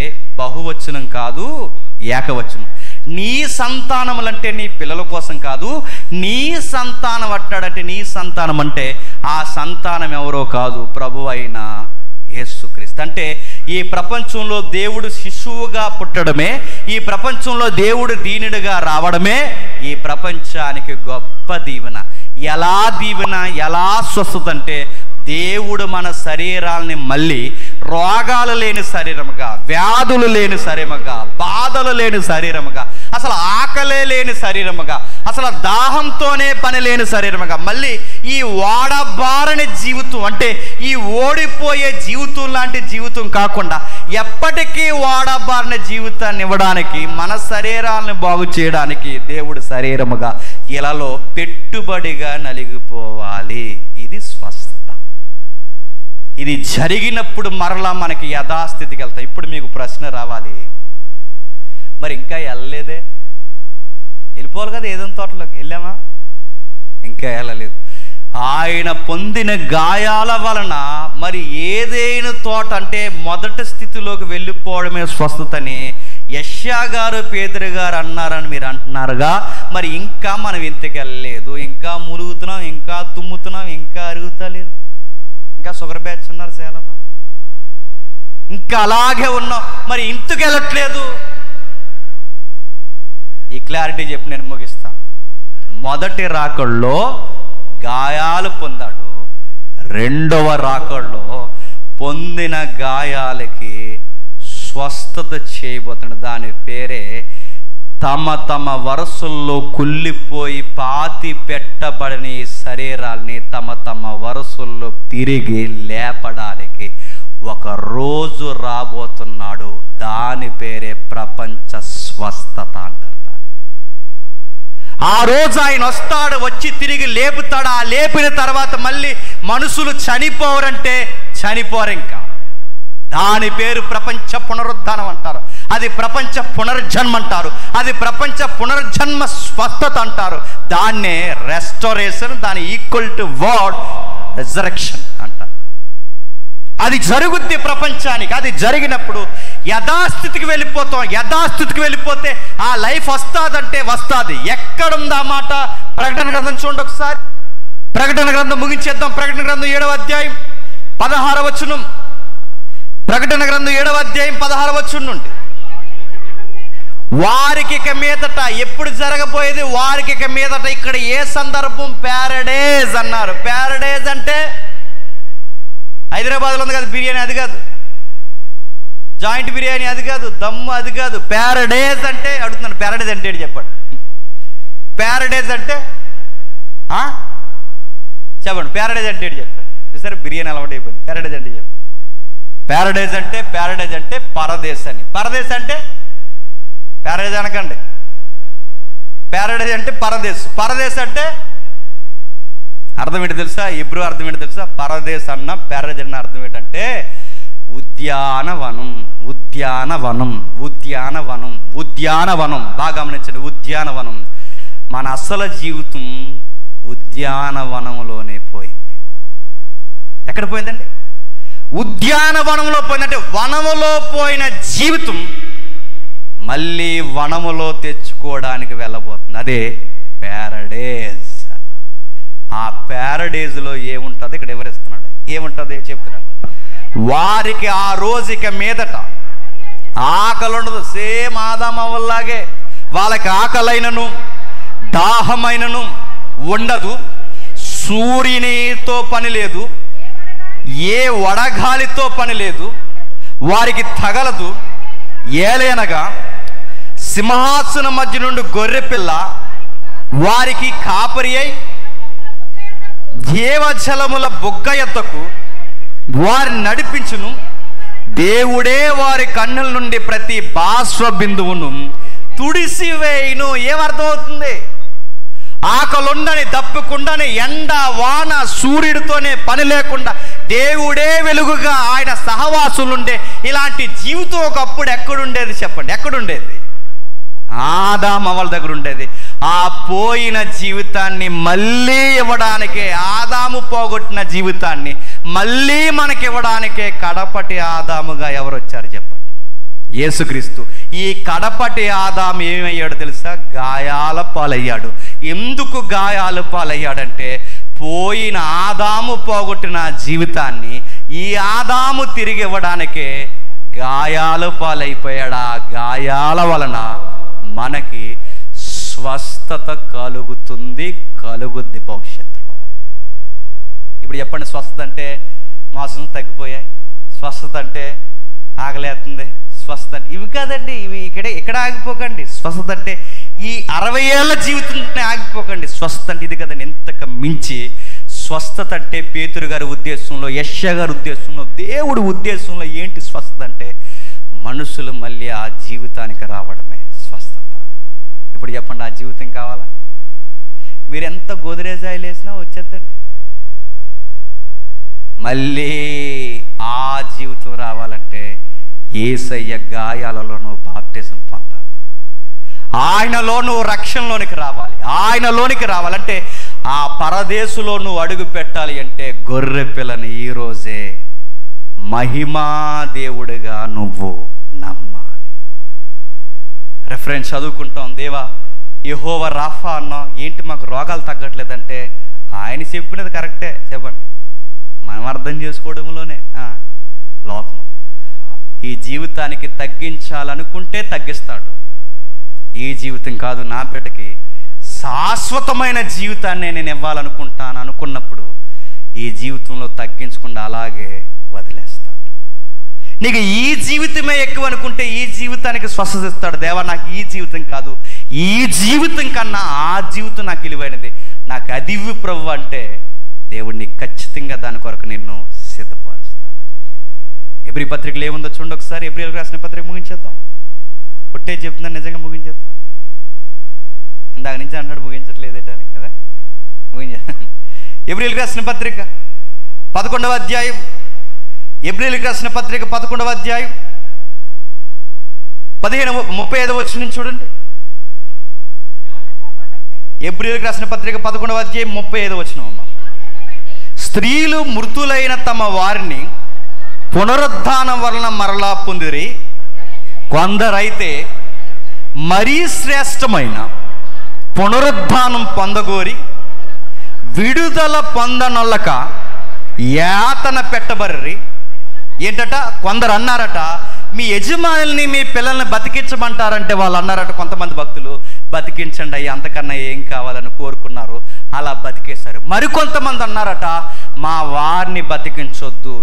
బహువచనం కాదు, ఏకవచనం. నీ సంతానములంటే నీ పిల్లల కోసం కాదు, నీ సంతానం అంటాడంటే నీ సంతానం అంటే ఆ సంతానం ఎవరో కాదు, ప్రభు అయిన యేసుక్రీస్తు. అంటే ఈ ప్రపంచంలో దేవుడు శిశువుగా పుట్టడమే, ఈ ప్రపంచంలో దేవుడు దీనుడిగా రావడమే ఈ ప్రపంచానికి గొప్ప దీవెన. ఎలా దీవెన, ఎలా స్వస్థత అంటే దేవుడు మన శరీరాలని మళ్ళీ రోగాలు లేని శరీరముగా, వ్యాధులు లేని శరీరముగా, బాధలు లేని శరీరముగా, అసలు ఆకలే లేని శరీరముగా, అసలు దాహంతోనే పని లేని శరీరముగా, మళ్ళీ ఈ ఓడబారని జీవితం అంటే ఈ ఓడిపోయే జీవితం లాంటి జీవితం కాకుండా ఎప్పటికీ ఓడబారిన జీవితాన్ని ఇవ్వడానికి, మన శరీరాలను బాగు చేయడానికి దేవుడు శరీరముగా ఇలాలో పెట్టుబడిగా నలిగిపోవాలి. ఇది స్వస్థత. ఇది జరిగినప్పుడు మరలా మనకి యథాస్థితికి వెళ్తాయి. ఇప్పుడు మీకు ప్రశ్న రావాలి, మరి ఇంకా వెళ్ళలేదే? వెళ్ళిపోవాలి కదా, ఏదైనా తోటలోకి వెళ్ళామా? ఇంకా వెళ్ళలేదు. ఆయన పొందిన గాయాల వలన మరి ఏదైనా తోట అంటే మొదటి స్థితిలోకి వెళ్ళిపోవడమే స్వస్థతని యెషయా గారు పేతురు గారు అన్నారని మీరు అంటున్నారుగా. మరి ఇంకా మనం ఇంతకెళ్ళలేదు, ఇంకా మురుగుతున్నాం, ఇంకా తుమ్ముతున్నాం, ఇంకా అరుగుతలేదు, ఇంకా షుగర్ బ్యాచ్ ఉన్నారు చాలా మంది, ఇంకా అలాగే ఉన్నాం, మరి ఇంటికి వెళ్ళట్లేదు. ఈ క్లారిటీ చెప్పి నేను ముగిస్తాను. మొదటి రాకడలో గాయాలు పొందాడు, రెండవ రాకడలో పొందిన గాయాలకి స్వస్థత చేయబోతున్నాడు. దాని పేరే తమ తమ వరుసల్లో కుళ్ళిపోయి పాతి పెట్టబడిన శరీరాల్ని తమ తమ వరుసల్లో తిరిగి లేపడానికి ఒక రోజు రాబోతున్నాడు. దాని పేరే ప్రపంచ స్వస్థత అంటారు. ఆ రోజు ఆయన వస్తాడు, వచ్చి తిరిగి లేపుతాడు. ఆ లేపిన తర్వాత మళ్ళీ మనుషులు చనిపోరంటే చనిపోరు ఇంకా. దాని పేరు ప్రపంచ పునరుద్ధానం అంటారు, అది ప్రపంచ పునర్జన్మ అంటారు, అది ప్రపంచ పునర్జన్మ స్వస్థత అంటారు. దాన్నే రెస్టోరేషన్, దాని ఈక్వల్ టు వర్డ్ రెజరెక్షన్ అంటారు. అది జరుగుద్ది ప్రపంచానికి. అది జరిగినప్పుడు యథాస్థితికి వెళ్ళిపోతాం. యథాస్థితికి వెళ్ళిపోతే ఆ లైఫ్ వస్తుందంటే వస్తుంది. ఎక్కడుందా మాట? ప్రకటన గ్రంథం చూడండి ఒకసారి. ప్రకటన గ్రంథం ముగించేద్దాం. ప్రకటన గ్రంథం 7వ అధ్యాయం 16వ వచనం. ప్రకటన గ్రంథం 7వ అధ్యాయం 16వ వచనం నుండి, వారికి ఇక మీదట, ఎప్పుడు జరగబోయేది? వారికి ఇక మీదట. ఇక్కడ ఏ సందర్భం? ప్యారడైజ్ అన్నారు. ప్యారడైజ్ అంటే హైదరాబాద్లో ఉంది కదా బిర్యానీ, అది కాదు. జాయింట్ బిర్యానీ అది కాదు. దమ్ము అది కాదు. ప్యారడైజ్ అంటే అడుగుతున్నాను, ప్యారడైజ్ అంటే ఏంటి చెప్పండి. ప్యారడైజ్ అంటే చెప్పండి. ప్యారడైజ్ అంటే ఏంటి చెప్పండి. చూసారు, బిర్యానీ అలవాటు అయిపోయింది. ప్యారడైజ్ అంటే చెప్పండి. ప్యారడైజ్ అంటే పరదేశ్ అని. పరదేశ్ అంటే ప్యారడైజ్ అనకండి. ప్యారడైజ్ అంటే పరదేశ్. పరదేశ్ అంటే అర్థం ఏంటి తెలుసా? ఇబ్రూ అర్థం ఏంటి తెలుసా? పరదేశ్ అన్న ప్యారడైజ్ అన్న అర్థం ఏంటంటే ఉద్యానవనం. ఉద్యానవనం, ఉద్యానవనం, ఉద్యానవనం. బాగా గమనించండి, ఉద్యానవనం. మన అసలు జీవితం ఉద్యానవనంలోనే పోయింది. ఎక్కడ పోయిందండి? ఉద్యానవనంలో పోయిందంటే వనములో పోయిన జీవితం మళ్ళీ వనములో తెచ్చుకోవడానికి వెళ్ళబోతుంది. అదే ప్యారడైజ్. ఆ ప్యారడైజ్లో ఏముంటుంది? ఇక్కడ వివరిస్తున్నాడు. ఏముంటుంది చెప్తున్నాడు. వారికి ఆ రోజుక మీదట ఆకలి ఉండదు. సేమ్ ఆదాము అవ్వలాగే వాళ్ళకి ఆకలైనను దాహమైనను ఉండదు. సూర్యునితో పని లేదు, ఏ వడగాలితో పని లేదు, వారికి తగలదు. ఏలైనగా సింహాసనం మధ్య నుండి గొర్రెపిల్ల వారికి కాపరి అయి జీవజలముల బుగ్గ ఎద్దకు వారిని నడిపించును. దేవుడే వారి కన్నుల నుండి ప్రతి బాష్ప బిందువును తుడిసివేయును. ఏమర్థమవుతుంది? ఆకలుండని, దప్పుకుండని, ఎండ వాన సూర్యుడితోనే పని లేకుండా దేవుడే వెలుగుగా ఆయన సహవాసులుండే ఇలాంటి జీవితం ఒకప్పుడు ఎక్కడుండేది చెప్పండి? ఎక్కడుండేది? ఆదాము అవ్వల దగ్గర ఉండేది. ఆ పోయిన జీవితాన్ని మళ్ళీ ఇవ్వడానికే, ఆదాము పోగొట్టిన జీవితాన్ని మళ్ళీ మనకి ఇవ్వడానికే కడపటి ఆదాముగా ఎవరు వచ్చారు చెప్పండి? యేసుక్రీస్తు. ఈ కడపటి ఆదాము ఏమయ్యాడు తెలుసా? గాయాల పాలయ్యాడు. ఎందుకు గాయాల పాలయ్యాడంటే పోయిన ఆదాము పోగొట్టిన జీవితాన్ని ఈ ఆదాము తిరిగి ఇవ్వడానికే గాయాల పాలైపోయాడు. ఆ గాయాల వలన మనకి స్వస్థత కలుగుతుంది, కలుగుద్ది భవిష్యత్తులో. ఇప్పుడు చెప్పండి, స్వస్థత అంటే మోసం తగ్గిపోయాయి, స్వస్థత అంటే ఆగలేస్తుంది, స్వస్థత అంటే ఇవి కాదండి. ఇవి ఇక్కడ ఆగిపోకండి. స్వస్థత అంటే ఈ 60 ఏళ్ళ జీవితంలోనే ఆగిపోకండి. స్వస్థత అంటే ఇది కదండి. ఎంతకు మించి స్వస్థత అంటే పేతురు గారి ఉద్దేశంలో, యెషయా గారి ఉద్దేశంలో, దేవుడి ఉద్దేశంలో ఏంటి స్వస్థత అంటే మనుషులు మళ్ళీ ఆ జీవితానికి రావడమే స్వస్థత. ఇప్పుడు చెప్పండి, ఆ జీవితం కావాలా? మీరు ఎంత గోదరేజాయిలు వేసినా వచ్చేద్దండి. మళ్ళీ ఆ జీవితం రావాలంటే యేసయ్య గాయాలలో నువ్వు బాప్టిజం పొందాలి. ఆయనలో నువ్వు రక్షణలోనికి రావాలి. ఆయనలోనికి రావాలంటే ఆ పరదేశులో నువ్వు అడుగు పెట్టాలి అంటే గొర్రె పిల్లని ఈరోజే మహిమా దేవుడిగా నువ్వు నమ్మాలి. రెఫరెన్స్ చదువుకుంటాం. దేవా యెహోవా రాఫా అన్నాం, ఏంటి మాకు రోగాలు తగ్గట్లేదంటే ఆయన చెప్పినది కరెక్టే. చెప్పండి, మనం అర్థం చేసుకోవడంలోనే లోపం. ఈ జీవితానికి తగ్గించాలనుకుంటే తగ్గిస్తాడు. ఈ జీవితం కాదు, నా బిడ్డకి శాశ్వతమైన జీవితాన్ని నేను ఇవ్వాలనుకుంటాను అనుకున్నప్పుడు ఈ జీవితంలో తగ్గించకుండా అలాగే వదిలేస్తాడు. నీకు ఈ జీవితమే ఎక్కువ అనుకుంటే ఈ జీవితానికి స్వస్థత ఇస్తాడు. దేవా నాకు ఈ జీవితం కాదు, ఈ జీవితం కన్నా ఆ జీవితం నాకు విలువైనది, నాకు అది ఇవ్వు ప్రభువా అంటే దేవుడిని ఖచ్చితంగా దాని కొరకు నిన్ను సిద్ధపరుస్తాడు. ఎబ్రీ పత్రికలు ఏముందో చూడండి ఒకసారి. ఎబ్రీలకు రాసిన పత్రిక ముగించేద్దాం. ఒట్టే చెప్తున్నాను, నిజంగా ముగించేద్దాం. ఇందాక నుంచి అన్నాడు ముగించట్లేదేటాని కదా, ముగించేద్దాం. ఎబ్రీలకు రాసిన పత్రిక 11వ అధ్యాయం. ఎబ్రీలకు రాసిన పత్రిక 11వ అధ్యాయం 35వ వచనం చూడండి. ఎబ్రీలకు రాసిన పత్రిక 11వ అధ్యాయం 35వ వచనం. అమ్మ, స్త్రీలు మృతులైన తమ వారిని పునరుద్ధానం వలన మరలా పొందిరి, కొందరైతే మరీ శ్రేష్టమైన పునరుద్ధానం పొందగోరి విడుదల పొందనొల్లక యాతన పెట్టబర్రి. ఏంటట, కొందరు అన్నారట మీ యజమానుల్ని మీ పిల్లల్ని బతికించమంటారంటే వాళ్ళు అన్నారట, కొంతమంది భక్తులు బతికించండి అయ్యి, అంతకన్నా ఏం కావాలని కోరుకున్నారు, అలా బతికేశారు. మరికొంతమంది అన్నారట మా వారిని బతికించొద్దు.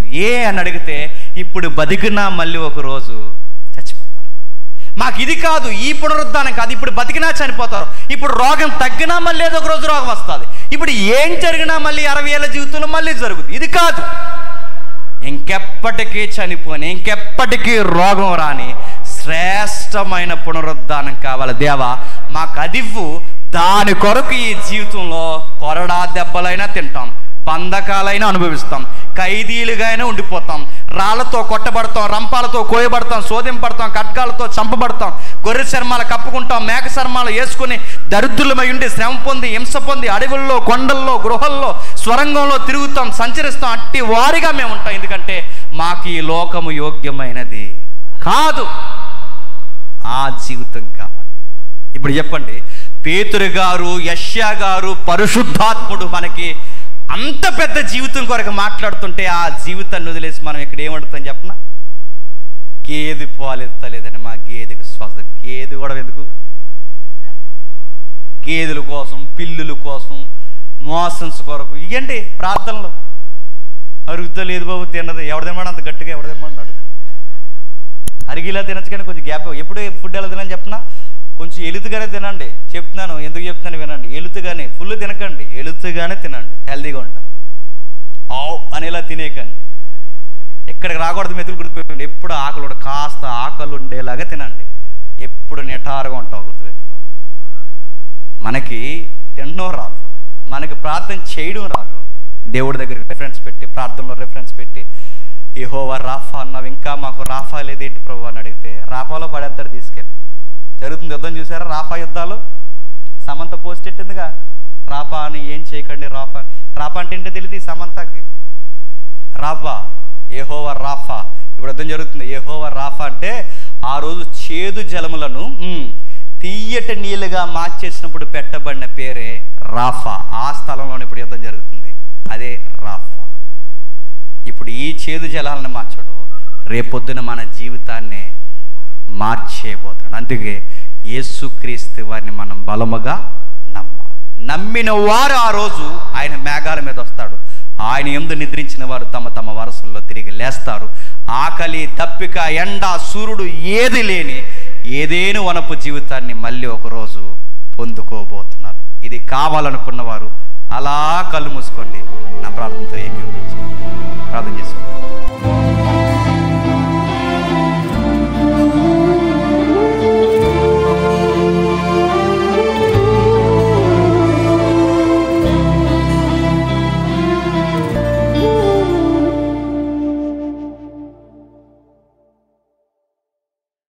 అని అడిగితే ఇప్పుడు బతికినా మళ్ళీ ఒకరోజు చచ్చిపోతారు. మాకు ఇది కాదు, ఈ పునరుద్ధానం కాదు, ఇప్పుడు బతికినా చనిపోతారు, ఇప్పుడు రోగం తగ్గినా మళ్ళీ ఏదో ఒక రోజు రోగం వస్తుంది, ఇప్పుడు ఏం జరిగినా మళ్ళీ 60 ఏళ్ళ జీవితంలో మళ్ళీ జరుగుతుంది. ఇది కాదు, ఇంకెప్పటికీ చనిపోని, ఇంకెప్పటికీ రోగం రాని శ్రేష్టమైన పునరుద్ధానం కావాలి. దేవా మాకు అదివ్వు, దాని కొరకు ఈ జీవితంలో కొరడా దెబ్బలైనా తింటాం, బంధకాలైనా అనుభవిస్తాం, ఖైదీలుగా అయినా ఉండిపోతాం, రాళ్లతో కొట్టబడతాం, రంపాలతో కోయబడతాం, శోధింపడతాం, ఖడ్గాలతో చంపబడతాం, గొర్రె చర్మాలు కప్పుకుంటాం, మేక చర్మాలు వేసుకుని దరిద్రులమై ఉండి శ్రమ పొంది హింస పొంది అడవుల్లో, కొండల్లో, గృహల్లో, స్వరంగంలో తిరుగుతాం, సంచరిస్తాం. అట్టి వారిగా మేము ఉంటాం. ఎందుకంటే మాకు ఈ లోకము యోగ్యమైనది కాదు, ఆ జీవితం కావాలి. ఇప్పుడు చెప్పండి, పేతురు గారు, యెషయా గారు, పరిశుద్ధాత్ముడు మనకి అంత పెద్ద జీవితం కొరకు మాట్లాడుతుంటే ఆ జీవితాన్ని వదిలేసి మనం ఇక్కడ ఏమడుగుతాం చెప్పనా? గేదె పాలు ఎత్తలేదని మా గేదెకి స్వస్థ. గేదె కూడా ఎందుకు? గేదెల కోసం, పిల్లుల కోసం, మోషన్స్ కొరకు ఇవ్వండి ప్రార్థనలు. అరుగుతలేదు బాబు, తిన్నది ఎవడదేమాడు అంత గట్టిగా ఎవడదేమాడు అడుగు. అరిగిలా తినచ్చు కానీ కొంచెం గ్యాప్. ఎప్పుడు ఫుడ్ ఎలా తినని చెప్పనా? కొంచెం ఎలుతుగానే తినండి. చెప్తున్నాను, ఎందుకు చెప్తున్నాను వినండి. ఎలుతుగానే, ఫుల్ తినకండి, ఎలుతుగానే తినండి, హెల్తీగా ఉంటారు. ఆవు అనేలా తినేకండి, ఎక్కడికి రాకూడదు. మెతులు గుర్తుపెట్టుకోండి. ఎప్పుడు ఆకలి, కాస్త ఆకలి ఉండేలాగా తినండి. ఎప్పుడు నిటారుగా ఉంటావు, గుర్తుపెట్టుకో. మనకి తినడం రాదు, మనకి ప్రార్థన చేయడం రాదు. దేవుడి దగ్గర రెఫరెన్స్ పెట్టి, ప్రార్థనలో రెఫరెన్స్ పెట్టి, యెహోవా రాఫా అన్నావు, ఇంకా మాకు రాఫా లేదేంటి ప్రభు అని అడిగితే రాఫాలో పడేస్తాడు తీసుకెళ్ళి. జరుగుతుంది యుద్ధం, చూసారా? రాఫా యుద్ధాలు. సమంత పోస్ట్ పెట్టిందిగా, రాఫా అని ఏం చేయకండి. రాఫా, రాఫా అంటే ఏంటో తెలియదు సమంతకి. రాఫా, యెహోవా రాఫా. ఇప్పుడు యుద్ధం జరుగుతుంది. యెహోవా రాఫా అంటే ఆ రోజు చేదు జలములను తీయటి నీళ్ళుగా మార్చేసినప్పుడు పెట్టబడిన పేరే రాఫా. ఆ స్థలంలోనే ఇప్పుడు యుద్ధం జరుగుతుంది, అదే రాఫా. ఇప్పుడు ఈ చేదు జలాలను మార్చడు, రేపొద్దున మన జీవితాన్ని మార్చేయబోతున్నాడు. అందుకే యేసుక్రీస్తు వారిని మనం బలముగా నమ్మాలి. నమ్మిన వారు ఆ రోజు ఆయన మేఘాల మీద వస్తాడు. ఆయన యందు నిద్రించిన వారు తమ తమ వరసల్లో తిరిగి లేస్తారు. ఆకలి, దప్పిక, ఎండ, సూర్యుడు ఏది లేని ఏదేను వనపు జీవితాన్ని మళ్ళీ ఒకరోజు పొందుకోబోతున్నారు. ఇది కావాలనుకున్న వారు అలా కళ్ళు మూసుకోండి. నా ప్రార్థనతో ఏకీభవించి ప్రార్థన చేసుకోండి.